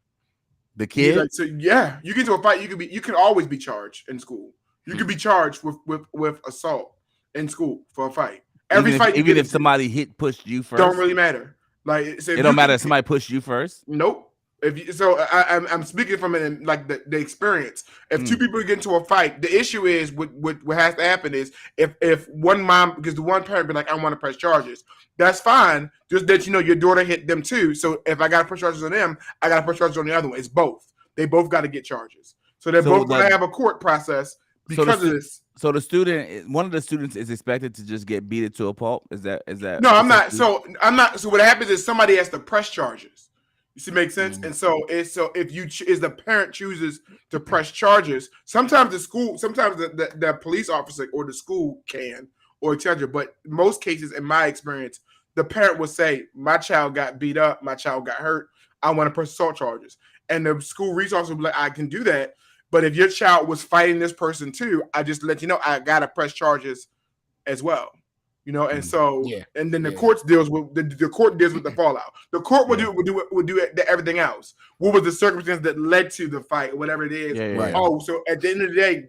The kid? Like, so you get into a fight, you can always be charged in school. You could be charged with assault in school for a fight. Even if somebody pushed you first, don't really matter. Like, so it don't matter if somebody pushed you first. Nope. I'm speaking from the experience. If two people get into a fight, the issue is what has to happen is if one mom, because the one parent be like, I want to press charges, that's fine. Just that your daughter hit them too. So if I got to press charges on them, I got to press charges on the other one. It's both. They both got to get charges. So they're both going to have a court process because of this. So one of the students is expected to just get beaten to a pulp. Is that? No, I'm not. So what happens is somebody has to press charges. You see, make sense? And so if the parent chooses to press charges, sometimes the police officer or the school can, or etc. But most cases, in my experience, the parent will say, my child got beat up, my child got hurt, I want to press assault charges. And the school resource will be like, I can do that. But if your child was fighting this person too, I just let you know I gotta press charges as well. And so, and then the court deals with the court deals with the fallout. The court will do everything else. What was the circumstance that led to the fight, or whatever it is? Right. Oh, so at the end of the day,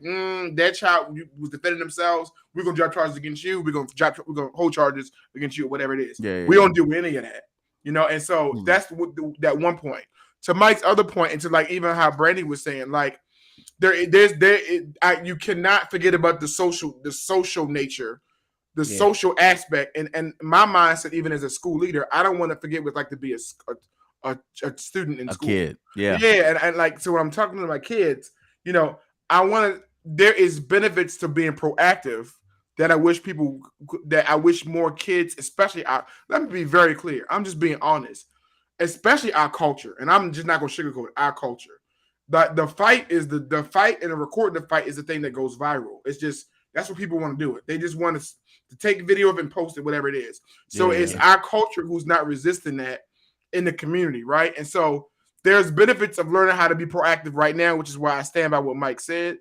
that child was defending themselves. We're gonna drop charges against you. We're gonna hold charges against you, whatever it is. We don't do any of that. And so that's that one point. To Mike's other point, and to like even how Brandy was saying, like you cannot forget about the social nature. The social aspect, and my mindset, even as a school leader, I don't want to forget what it's like to be a student in school. Kid, and like, so when I'm talking to my kids, there is benefits to being proactive that I wish more kids, especially let me be very clear. I'm just being honest, especially our culture, and I'm just not going to sugarcoat it, our culture. The fight is the fight, and the recording the fight is the thing that goes viral. It's just, that's what people want to do. They just want to take video of it and post it, whatever it is. So it's our culture who's not resisting that in the community, right? And so there's benefits of learning how to be proactive right now, which is why I stand by what Mike said.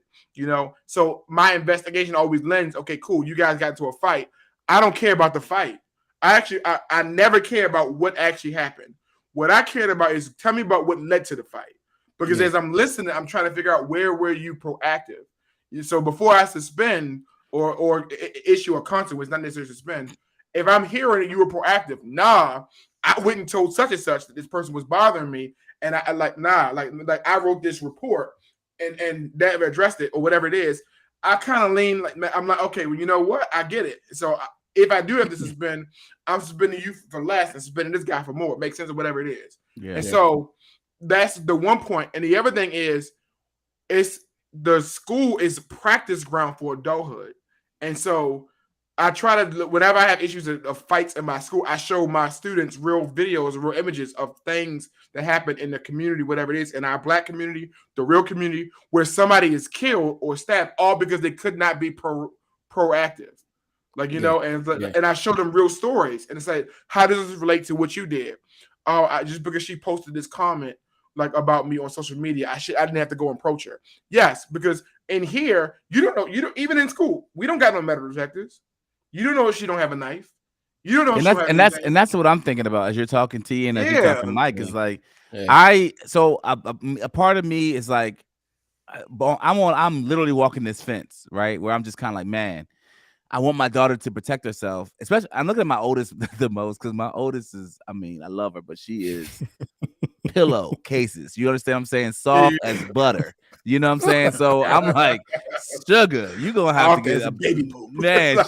So my investigation always lends, okay, cool, you guys got into a fight. I don't care about the fight. I never care about what actually happened. What I cared about is tell me about what led to the fight. Because as I'm listening, I'm trying to figure out where were you proactive. So before I suspend or issue a consequence, not necessarily suspend, if I'm hearing that you were proactive, I went and told such and such that this person was bothering me, and I I wrote this report and that addressed it or whatever it is. I kind of lean I'm like, okay, well, you know what? I get it. So if I do have to suspend, I'm suspending you for less and suspending this guy for more. It makes sense or whatever it is. So that's the one point. And the other thing is, the school is practice ground for adulthood. And so I try to, whenever I have issues of fights in my school, I show my students real videos, real images of things that happen in the community, whatever it is, in our Black community, the real community, where somebody is killed or stabbed, all because they could not be proactive. Like, and I show them real stories, and it's like, how does this relate to what you did? Oh, just because she posted this comment like about me on social media, I didn't have to go and approach her. Yes, because in here, you don't even in school, we don't got no metal detectors. You don't know if she don't have a knife. You don't know. And that's what I'm thinking about as you're talking T and as you're talking Mike. Is like, a part of me is like, I'm literally walking this fence, right? Where I'm just kind of like, man, I want my daughter to protect herself. Especially, I'm looking at my oldest the most because my oldest is, I love her, but she is pillow cases. You understand what I'm saying? Soft as butter. You know what I'm saying? So I'm like, sugar, you gonna have to get a baby poop. Man,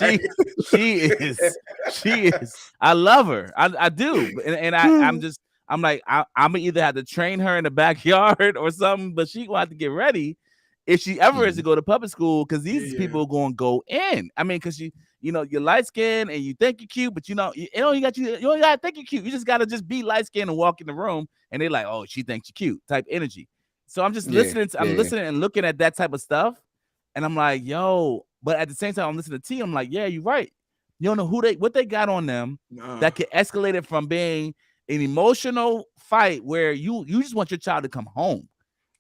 she is. I love her. I do. And I'm like, I'm gonna either have to train her in the backyard or something, but she gonna have to get ready if she ever is to go to public school, because these people are gonna go in. Because you're light skinned and you think you're cute, but you only gotta think you're cute. You just gotta be light skinned and walk in the room, and they're like, oh, she thinks you're cute type energy. So I'm just listening. I'm listening and looking at that type of stuff, and I'm like, yo. But at the same time, I'm listening to T. I'm like, yeah, you're right. You don't know what they got on them that could escalate it from being an emotional fight where you just want your child to come home.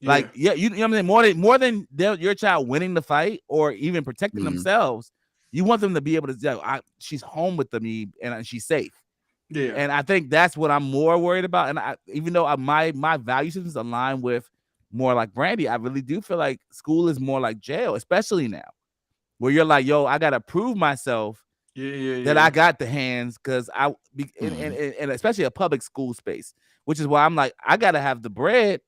Like, you know what I'm saying? More than your child winning the fight or even protecting themselves, you want them to be able to say, she's home with me and she's safe. Yeah. And I think that's what I'm more worried about. And even though my value systems align with more like Brandy, I really do feel like school is more like jail, especially now, where you're like, yo, I gotta prove myself that I got the hands, because and especially a public school space, which is why I'm like, I gotta have the bread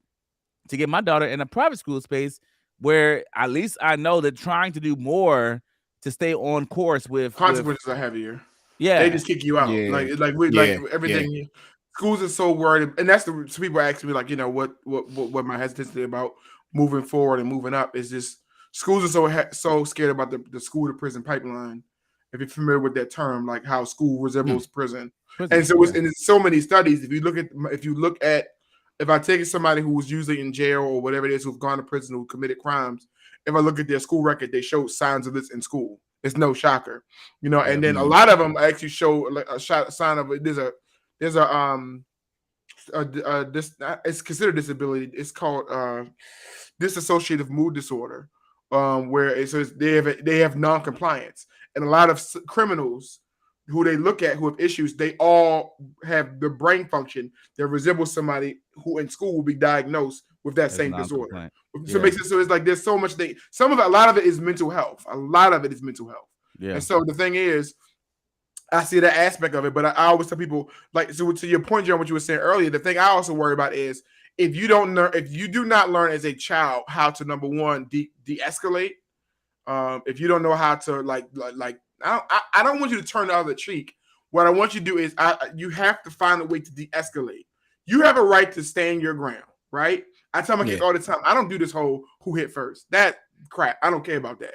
to get my daughter in a private school space where at least I know they're trying to do more to stay on course with consequences are heavier. Yeah, they just kick you out. Like everything. Yeah. Schools are so worried, and that's so people ask me like, what my hesitancy about moving forward and moving up is just schools are so scared about the school to prison pipeline. If you're familiar with that term, like how school resembles prison, and so it's so many studies. If you look at if I take somebody who was usually in jail or whatever it is, who've gone to prison, who committed crimes, if I look at their school record, they show signs of this in school. It's no shocker, and then a lot of them actually show like a sign of it. There's it's considered disability. It's called dissociative mood disorder, where they have non-compliance, and a lot of criminals who they look at who have issues, they all have the brain function that resembles somebody who in school will be diagnosed with that same disorder. So it makes it so it's like there's so much a lot of it is mental health. A lot of it is mental health. Yeah. And so the thing is, I see that aspect of it, but I always tell people, like, so to your point, John, what you were saying earlier, the thing I also worry about is if you do not learn as a child how to, number one, de-escalate, if you don't know how to I don't want you to turn the other cheek. What I want you to do is you have to find a way to de-escalate. You have a right to stand your ground, right? I tell my kids all the time, I don't do this whole who hit first. That crap, I don't care about that.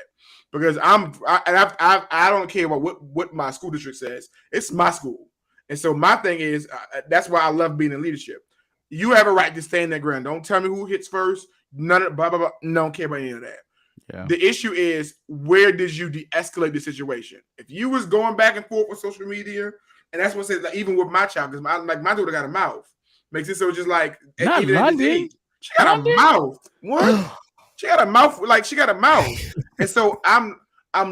Because I don't care about what my school district says. It's my school. And so my thing is, that's why I love being in leadership. You have a right to stand that ground. Don't tell me who hits first. None of blah, blah, blah. Don't care about any of that. Yeah. The issue is, where did you de-escalate the situation? If you was going back and forth with social media, and that's what I said, like, even with my child, because my daughter got a mouth. Makes it so just like, not even London. She got a mouth. What? She got a mouth, like she got a mouth. And so I'm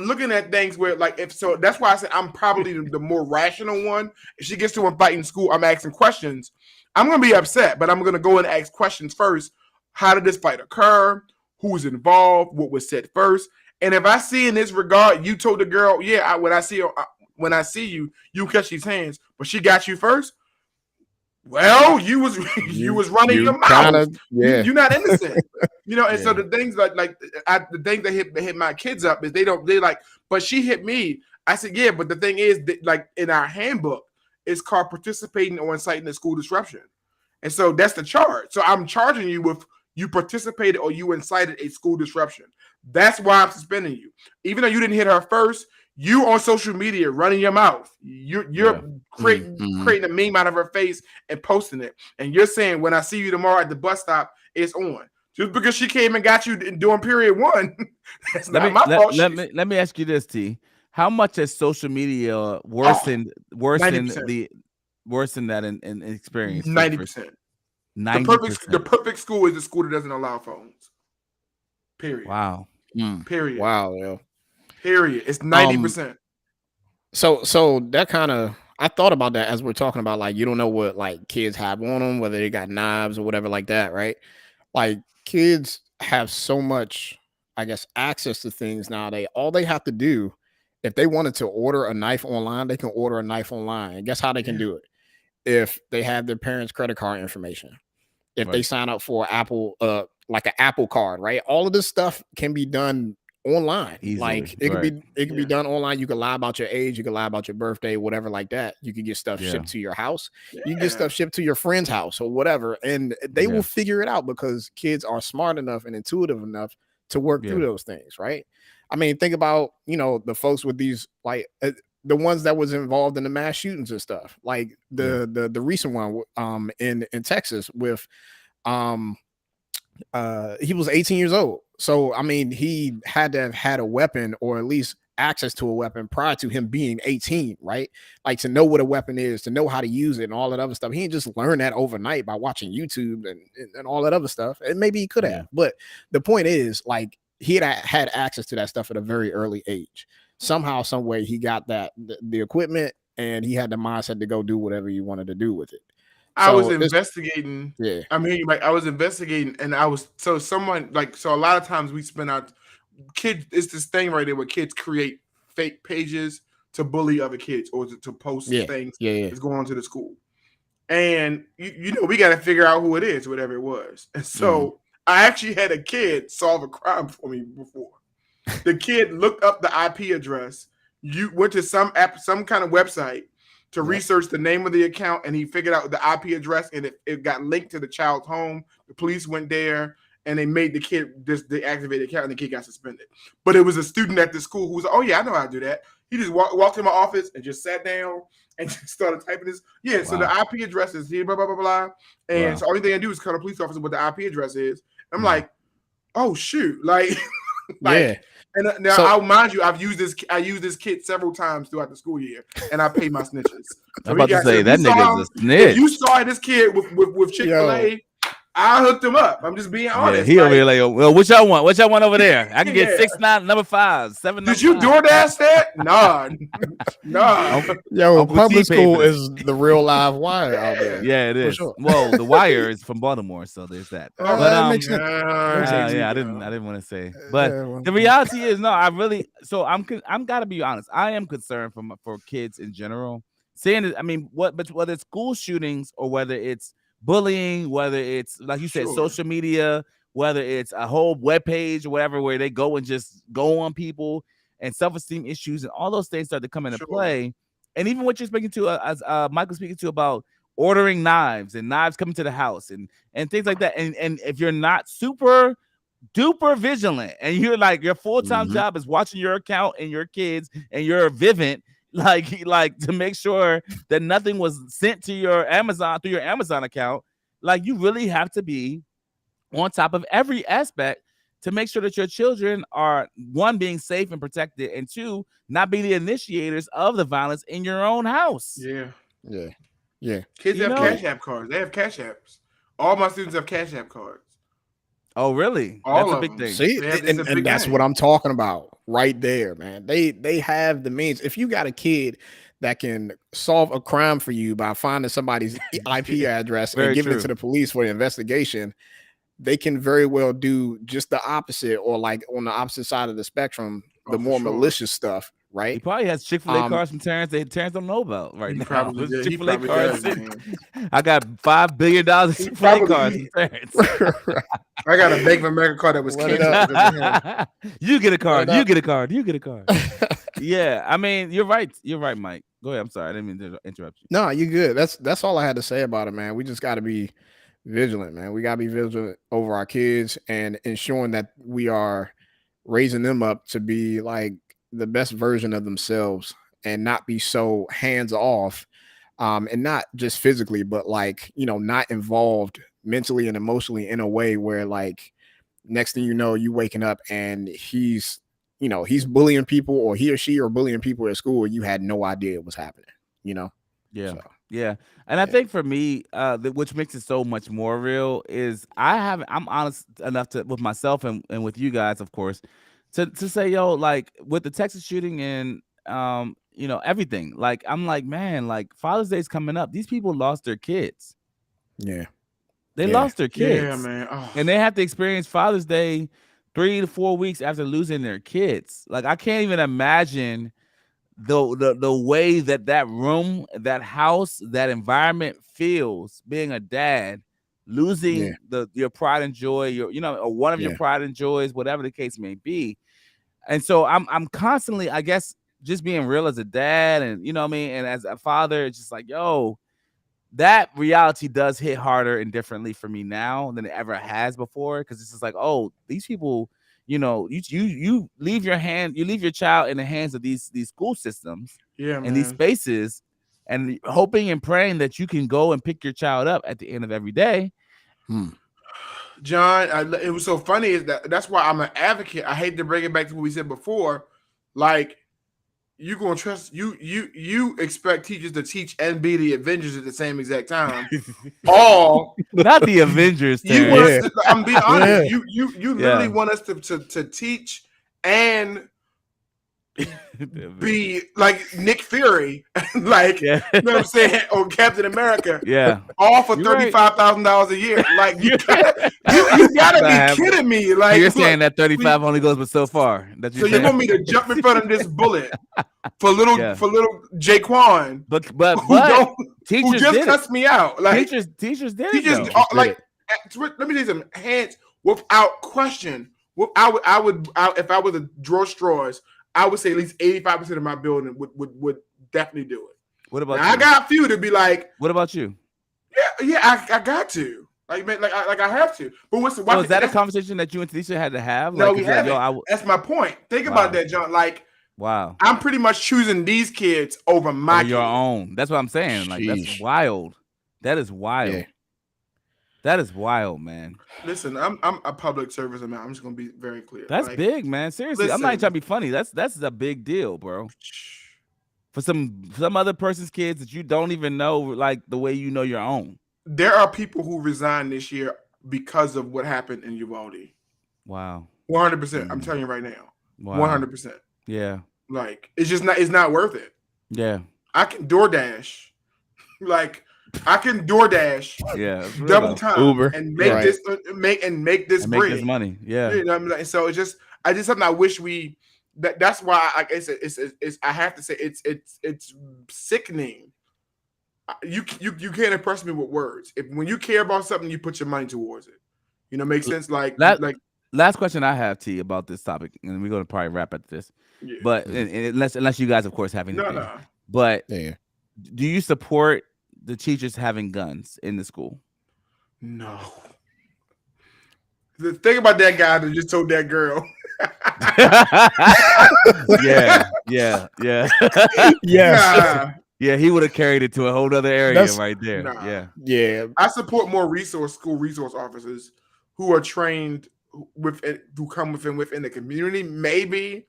looking at things where, like, that's why I said I'm probably the more rational one. If she gets to a fight in school, I'm asking questions. I'm gonna be upset, but I'm gonna go and ask questions first. How did this fight occur? Who's involved? What was said first? And if I see in this regard, you told the girl, when I see you, you catch these hands, but she got you first. Well, you was running your mouth. You're not innocent, And so the things the things that hit my kids up is they like, but she hit me. I said, yeah, but the thing is, like in our handbook, it's called participating or inciting a school disruption, and so that's the charge. So I'm charging you with you participated or you incited a school disruption. That's why I'm suspending you, even though you didn't hit her first. You on social media running your mouth. You're creating a meme out of her face and posting it. And you're saying, when I see you tomorrow at the bus stop, it's on. Just because she came and got you during period 1, that's not my fault. Let me ask you this, T. How much has social media worsened that in experience? 90%. 90%. The perfect school is the school that doesn't allow phones. Period. Wow. Period. Wow. Yeah. Period. It's 90%. So that kind of, I thought about that as we're talking about, like, you don't know what like kids have on them, whether they got knives or whatever like that, right? Like, kids have so much, I guess, access to things nowadays. All they have to do, if they wanted to order a knife online, they can order a knife online. And guess how they can do it? If they have their parents' credit card information, if they sign up for Apple, like an Apple card, right? All of this stuff can be done online. Easily, like it can be done online. You can lie about your age, you can lie about your birthday, whatever like that. You can get stuff shipped to your house. You can get stuff shipped to your friend's house or whatever, and they will figure it out because kids are smart enough and intuitive enough to work through those things, right? I mean, think about, you know, the folks with these, like the ones that was involved in the mass shootings and stuff, like the recent one in Texas with he was 18 years old. So, I mean, he had to have had a weapon or at least access to a weapon prior to him being 18, right? Like, to know what a weapon is, to know how to use it and all that other stuff. He didn't just learn that overnight by watching YouTube and all that other stuff. And maybe he could have. But the point is, like, he had access to that stuff at a very early age. Somehow, some way, he got the equipment, and he had the mindset to go do whatever he wanted to do with it. I was investigating. Yeah, I mean, like, I was investigating, and a lot of times we spend our kids. It's this thing right there where kids create fake pages to bully other kids or to post things that's going on to the school. And you know, we got to figure out who it is, whatever it was. And so I actually had a kid solve a crime for me before. The kid looked up the IP address. You went to some app, some kind of website to research the name of the account, and he figured out the IP address, and it got linked to the child's home. The police went there, and they made the kid deactivate the account, and the kid got suspended. But it was a student at the school who was, oh yeah, I know how to do that. He just walked in my office and just sat down and just started typing this. Yeah, wow. So the IP address is here, blah, blah, blah, blah. And so all thing I do is call the police officer what the IP address is. I'm like, oh shoot, like, And now, I'll mind you, I use this kid several times throughout the school year, and I pay my snitches. So I'm about to say that nigga's a snitch. If you saw this kid with Chick-fil-A, I hooked him up. I'm just being honest. Yeah, he over here like, well, what y'all want? What y'all want over there? I can get 6'9", number 5, 7. Did you DoorDash that? Nah. Yo, public school is the real live wire out there. Yeah, it is. Sure. Well, the Wire is from Baltimore, so there's that. But that makes sense. I didn't want to say, but the reality is, no, I'm gotta be honest. I am concerned for kids in general. Saying it, I mean, but whether it's school shootings or whether it's bullying, whether it's, like you said, social media, whether it's a whole web page or whatever, where they go and just go on people, and self-esteem issues and all those things start to come into play. And even what you're speaking to, as Michael's speaking to, about ordering knives and knives coming to the house and things like that. And if you're not super duper vigilant, and you're like, your full-time job is watching your account and your kids, and you're vigilant, like to make sure that nothing was sent to your Amazon through your Amazon account, like, you really have to be on top of every aspect to make sure that your children are, one, being safe and protected, and two, not being the initiators of the violence in your own house. Yeah. Kids have Cash App cards. They have Cash Apps. All my students have Cash App cards. Oh, really? All that's a big thing. See, and that's what I'm talking about right there, man. They have the means. If you got a kid that can solve a crime for you by finding somebody's IP address and giving it to the police for the investigation, they can very well do just the opposite, or like on the opposite side of the spectrum, the more malicious stuff. Right? He probably has Chick-fil-A cards from Terrence that Terrence don't know about right now. Probably Chick-fil-A cards. I got $5 billion of Chick-fil-A cards from Terrence. I got a Bank of America card that was canceled. You get a card. You get a card. You get a card. Yeah, I mean, you're right. You're right, Mike. Go ahead. I'm sorry. I didn't mean to interrupt you. No, you're good. That's all I had to say about it, man. We just got to be vigilant, man. We got to be vigilant over our kids and ensuring that we are raising them up to be like the best version of themselves and not be so hands off, and not just physically, but like, not involved mentally and emotionally in a way where like next thing you know, you waking up and he's bullying people, or he or she are bullying people at school, and you had no idea it was happening. Yeah. So, Yeah. And I think for me, which makes it so much more real is I'm honest enough to with myself and with you guys, of course, to say, yo, like with the Texas shooting and everything, like I'm like, man, like Father's Day's coming up. These people lost their kids. Yeah. They lost their kids. Yeah, man. Oh. And they have to experience Father's Day 3 to 4 weeks after losing their kids. Like I can't even imagine the way that room, that house, that environment feels being a dad, losing your pride and joy, or one of your pride and joys, whatever the case may be. And so I'm constantly, I guess, just being real as a dad, and you know what I mean, and as a father, it's just like, yo, that reality does hit harder and differently for me now than it ever has before, because it's just like, oh, these people, you leave your child in the hands of these school systems, and these spaces, and hoping and praying that you can go and pick your child up at the end of every day. John, it was so funny is that's why I'm an advocate. I hate to bring it back to what we said before. Like, you gonna trust you expect teachers to teach and be the Avengers at the same exact time. All not the Avengers. I'm being honest. You literally want us to teach and be like Nick Fury, like you know what I'm saying, or Captain America. Yeah, all for $35,000 a year. Like you gotta be kidding me. Like you're saying that 35 only goes but so far. So you want me to jump in front of this bullet for little Jaquan, but teachers who just cussed me out. Like teachers did. Like let me tell you something. Hands without question. I would if I was to draw straws, I would say at least 85% of my building would definitely do it. What about now, you? I got a few to be like. What about you? Yeah, I got to. Like I have to. But what's the? So is that a conversation that you and Tanisha had to have? No, like, we haven't. That's my point. Think about that, John. Like, wow, I'm pretty much choosing these kids over my your own. That's what I'm saying. Like, that's wild. That is wild. Yeah. That is wild, man. Listen, I'm a public service man. I'm just gonna be very clear. That's big, man. Seriously, I'm not even trying to be funny. That's a big deal, bro. For some other person's kids that you don't even know, like the way you know your own. There are people who resigned this year because of what happened in Uvalde. Wow. 100%. I'm telling you right now. Wow. 100%. Yeah. Like it's not worth it. Yeah. I can DoorDash. Like I can DoorDash double time Uber and make this make this money. Yeah. You know what I'm like? So it's just something I wish we that's why it's I have to say it's sickening. You can't impress me with words. When you care about something, you put your money towards it. You know, makes sense. Like last question I have, T, about this topic, and we're gonna probably wrap up this. Yeah. But unless you guys, of course, have anything. No. But do you support the teachers having guns in the school? No. The thing about that guy that just told that girl. Yeah, he would have carried it to a whole other area right there. Nah. Yeah. I support more school resource officers who are trained who come within the community. Maybe.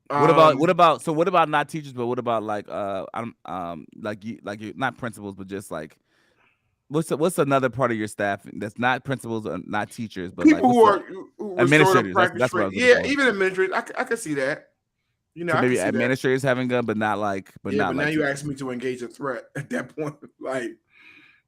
What about not teachers, but what about like you not principals, but just like what's another part of your staff that's not principals or not teachers, but people like who administrators? That's what I was even administrators. I can see that. You know, so maybe administrators having gun, but not like, but now you ask me to engage a threat at that point, like,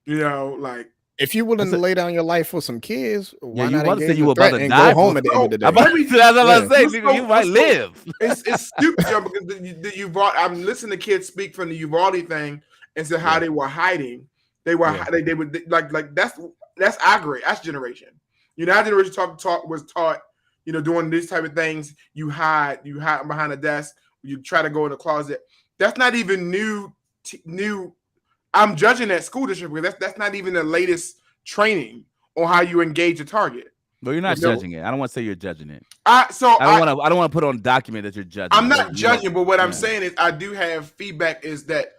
you know, like. If you're willing to lay down your life for some kids, why not engage say you were about to die go home at the end of the day? I was about to say, you might live. It's stupid because I'm listening to kids speak from the Uvalde thing and said how they were hiding. They were they would like that's our grade. That's generation. You know, our generation was taught. You know, doing these type of things, you hide behind a desk. You try to go in the closet. That's not even new. I'm judging that school district because that's not even the latest training on how you engage a target. Well, you're not judging it. I don't want to say you're judging it. I don't want to put on document that you're judging. I don't want to put on document that you're judging. I'm not judging, but what I'm saying is I do have feedback is that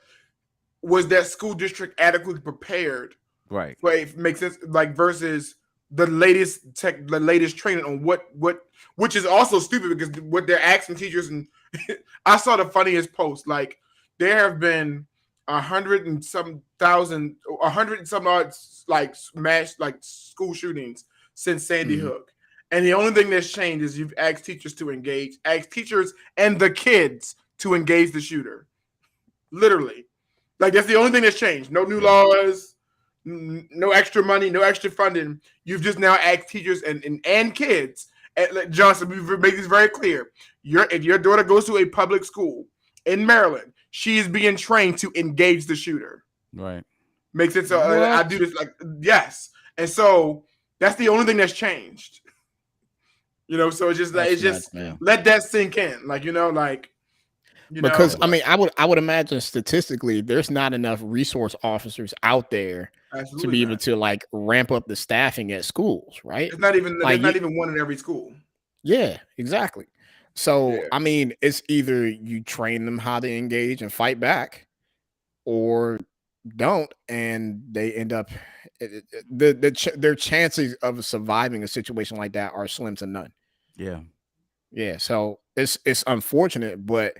was that school district adequately prepared? Right. For it makes sense, like versus the latest training on what which is also stupid because what they're asking teachers, and I saw the funniest post, like there have been 100 and some odd like mass like school shootings since Sandy Hook. And the only thing that's changed is you've asked teachers and the kids to engage the shooter. Literally. Like that's the only thing that's changed. No new laws, no extra money, no extra funding. You've just now asked teachers and kids. And Johnson, we make this very clear. If your daughter goes to a public school in Maryland, she is being trained to engage the shooter. Right. Makes it so I do this like yes. And so that's the only thing that's changed. So it's just let that sink in. Like, because I mean, I would imagine statistically there's not enough resource officers out there to be able to like ramp up the staffing at schools, right? It's not even there's not even one in every school. Yeah, exactly. So I mean, it's either you train them how to engage and fight back, or don't, and they end up their chances of surviving a situation like that are slim to none. Yeah. So it's unfortunate, but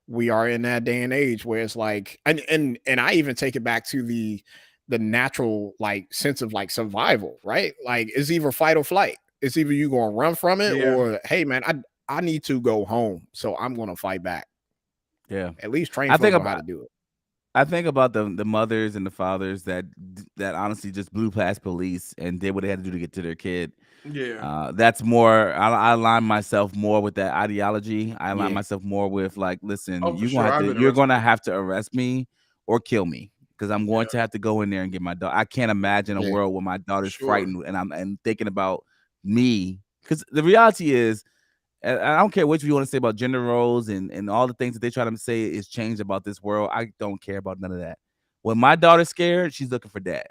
we are in that day and age where it's like, and I even take it back to the natural like sense of like survival, right? Like it's either fight or flight. It's either you gonna run from it or hey man, I need to go home, so I'm gonna fight back. Yeah, at least train. I think about how to do it. I think about the mothers and the fathers that honestly just blew past police and did what they had to do to get to their kid. Yeah, that's more. I align myself more with that ideology. I align myself more with like, listen, you're gonna have to arrest me or kill me because I'm going to have to go in there and get my daughter. I can't imagine a world where my daughter's frightened and I'm thinking about me, because the reality is, I don't care what you want to say about gender roles and all the things that they try to say is changed about this world. I don't care about none of that. When my daughter's scared, she's looking for dad.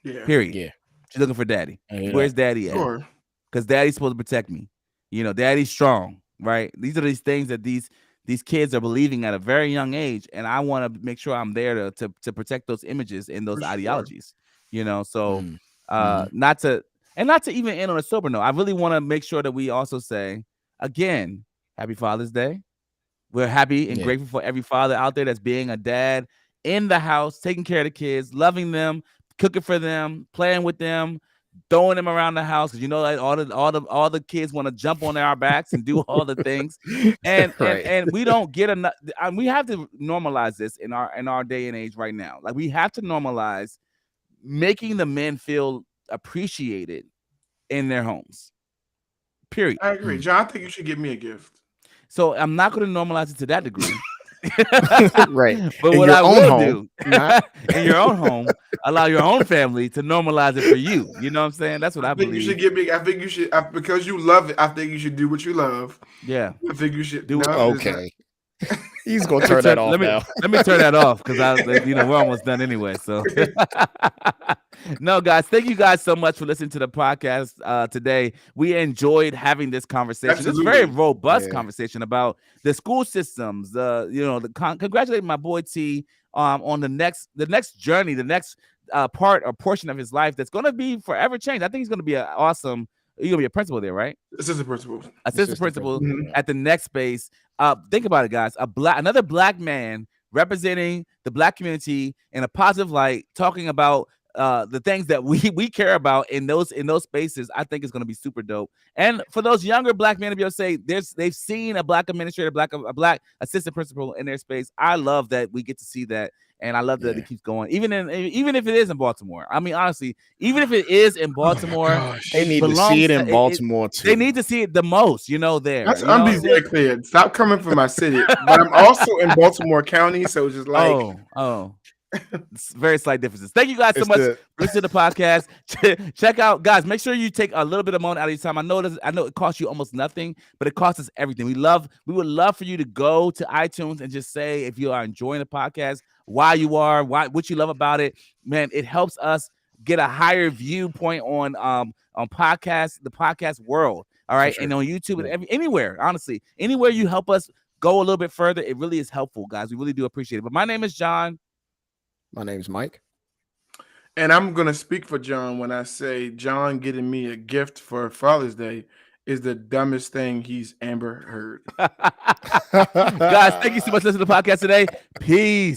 Yeah. Period. Yeah. She's looking for daddy. Where's daddy at? Sure. Because daddy's supposed to protect me. Daddy's strong, right? These are these things that these kids are believing at a very young age, and I want to make sure I'm there to protect those images and those ideologies. So not to even end on a sober note, I really want to make sure that we also say, again, happy Father's Day. We're happy and grateful for every father out there that's being a dad in the house, taking care of the kids, loving them, cooking for them, playing with them, throwing them around the house, because like all the kids want to jump on our backs and do all the things, and we don't get enough. We have to normalize this in our day and age right now. Like we have to normalize making the men feel appreciated in their homes. Period. I agree, John. I think you should give me a gift. So I'm not going to normalize it to that degree. Right. But in what I will do in your own home, allow your own family to normalize it for you. You know what I'm saying? That's what I believe. You should give me. I think you should, because you love it. I think you should do what you love. Yeah. I think you should do. Okay. He's gonna turn that off now. Let me turn that off because we're almost done anyway. So no, guys, thank you guys so much for listening to the podcast today. We enjoyed having this conversation. Absolutely. This very robust conversation about the school systems. Congratulating my boy T on the next journey, the next part or portion of his life that's going to be forever changed. I think he's going to be an awesome. You're gonna be a principal there, right? Assistant principal at the next space. Think about it, guys. Another black man representing the black community in a positive light, talking about the things that we care about in those spaces. I think it's going to be super dope. And for those younger black men to be able to say they've seen a black administrator, a black assistant principal in their space. I love that we get to see that. And I love that it keeps going, even if it is in Baltimore. I mean, honestly, even if it is in Baltimore, they need to see it in Baltimore too. They need to see it the most, there. I'm being very clear. Stop coming from my city, but I'm also in Baltimore County, so it's just like it's very slight differences. Thank you guys so much for listening to the podcast. Check out, guys. Make sure you take a little bit of money out of your time. I know it costs you almost nothing, but it costs us everything. We would love for you to go to iTunes and just say if you are enjoying the podcast, why you are, what you love about it. Man, it helps us get a higher viewpoint on podcasts, the podcast world. All right, and on YouTube and anywhere, honestly, anywhere you help us go a little bit further, it really is helpful, guys. We really do appreciate it. But my name is John. My name is Mike. And I'm going to speak for John when I say John getting me a gift for Father's Day is the dumbest thing he's ever heard. Guys, thank you so much for listening to the podcast today. Peace.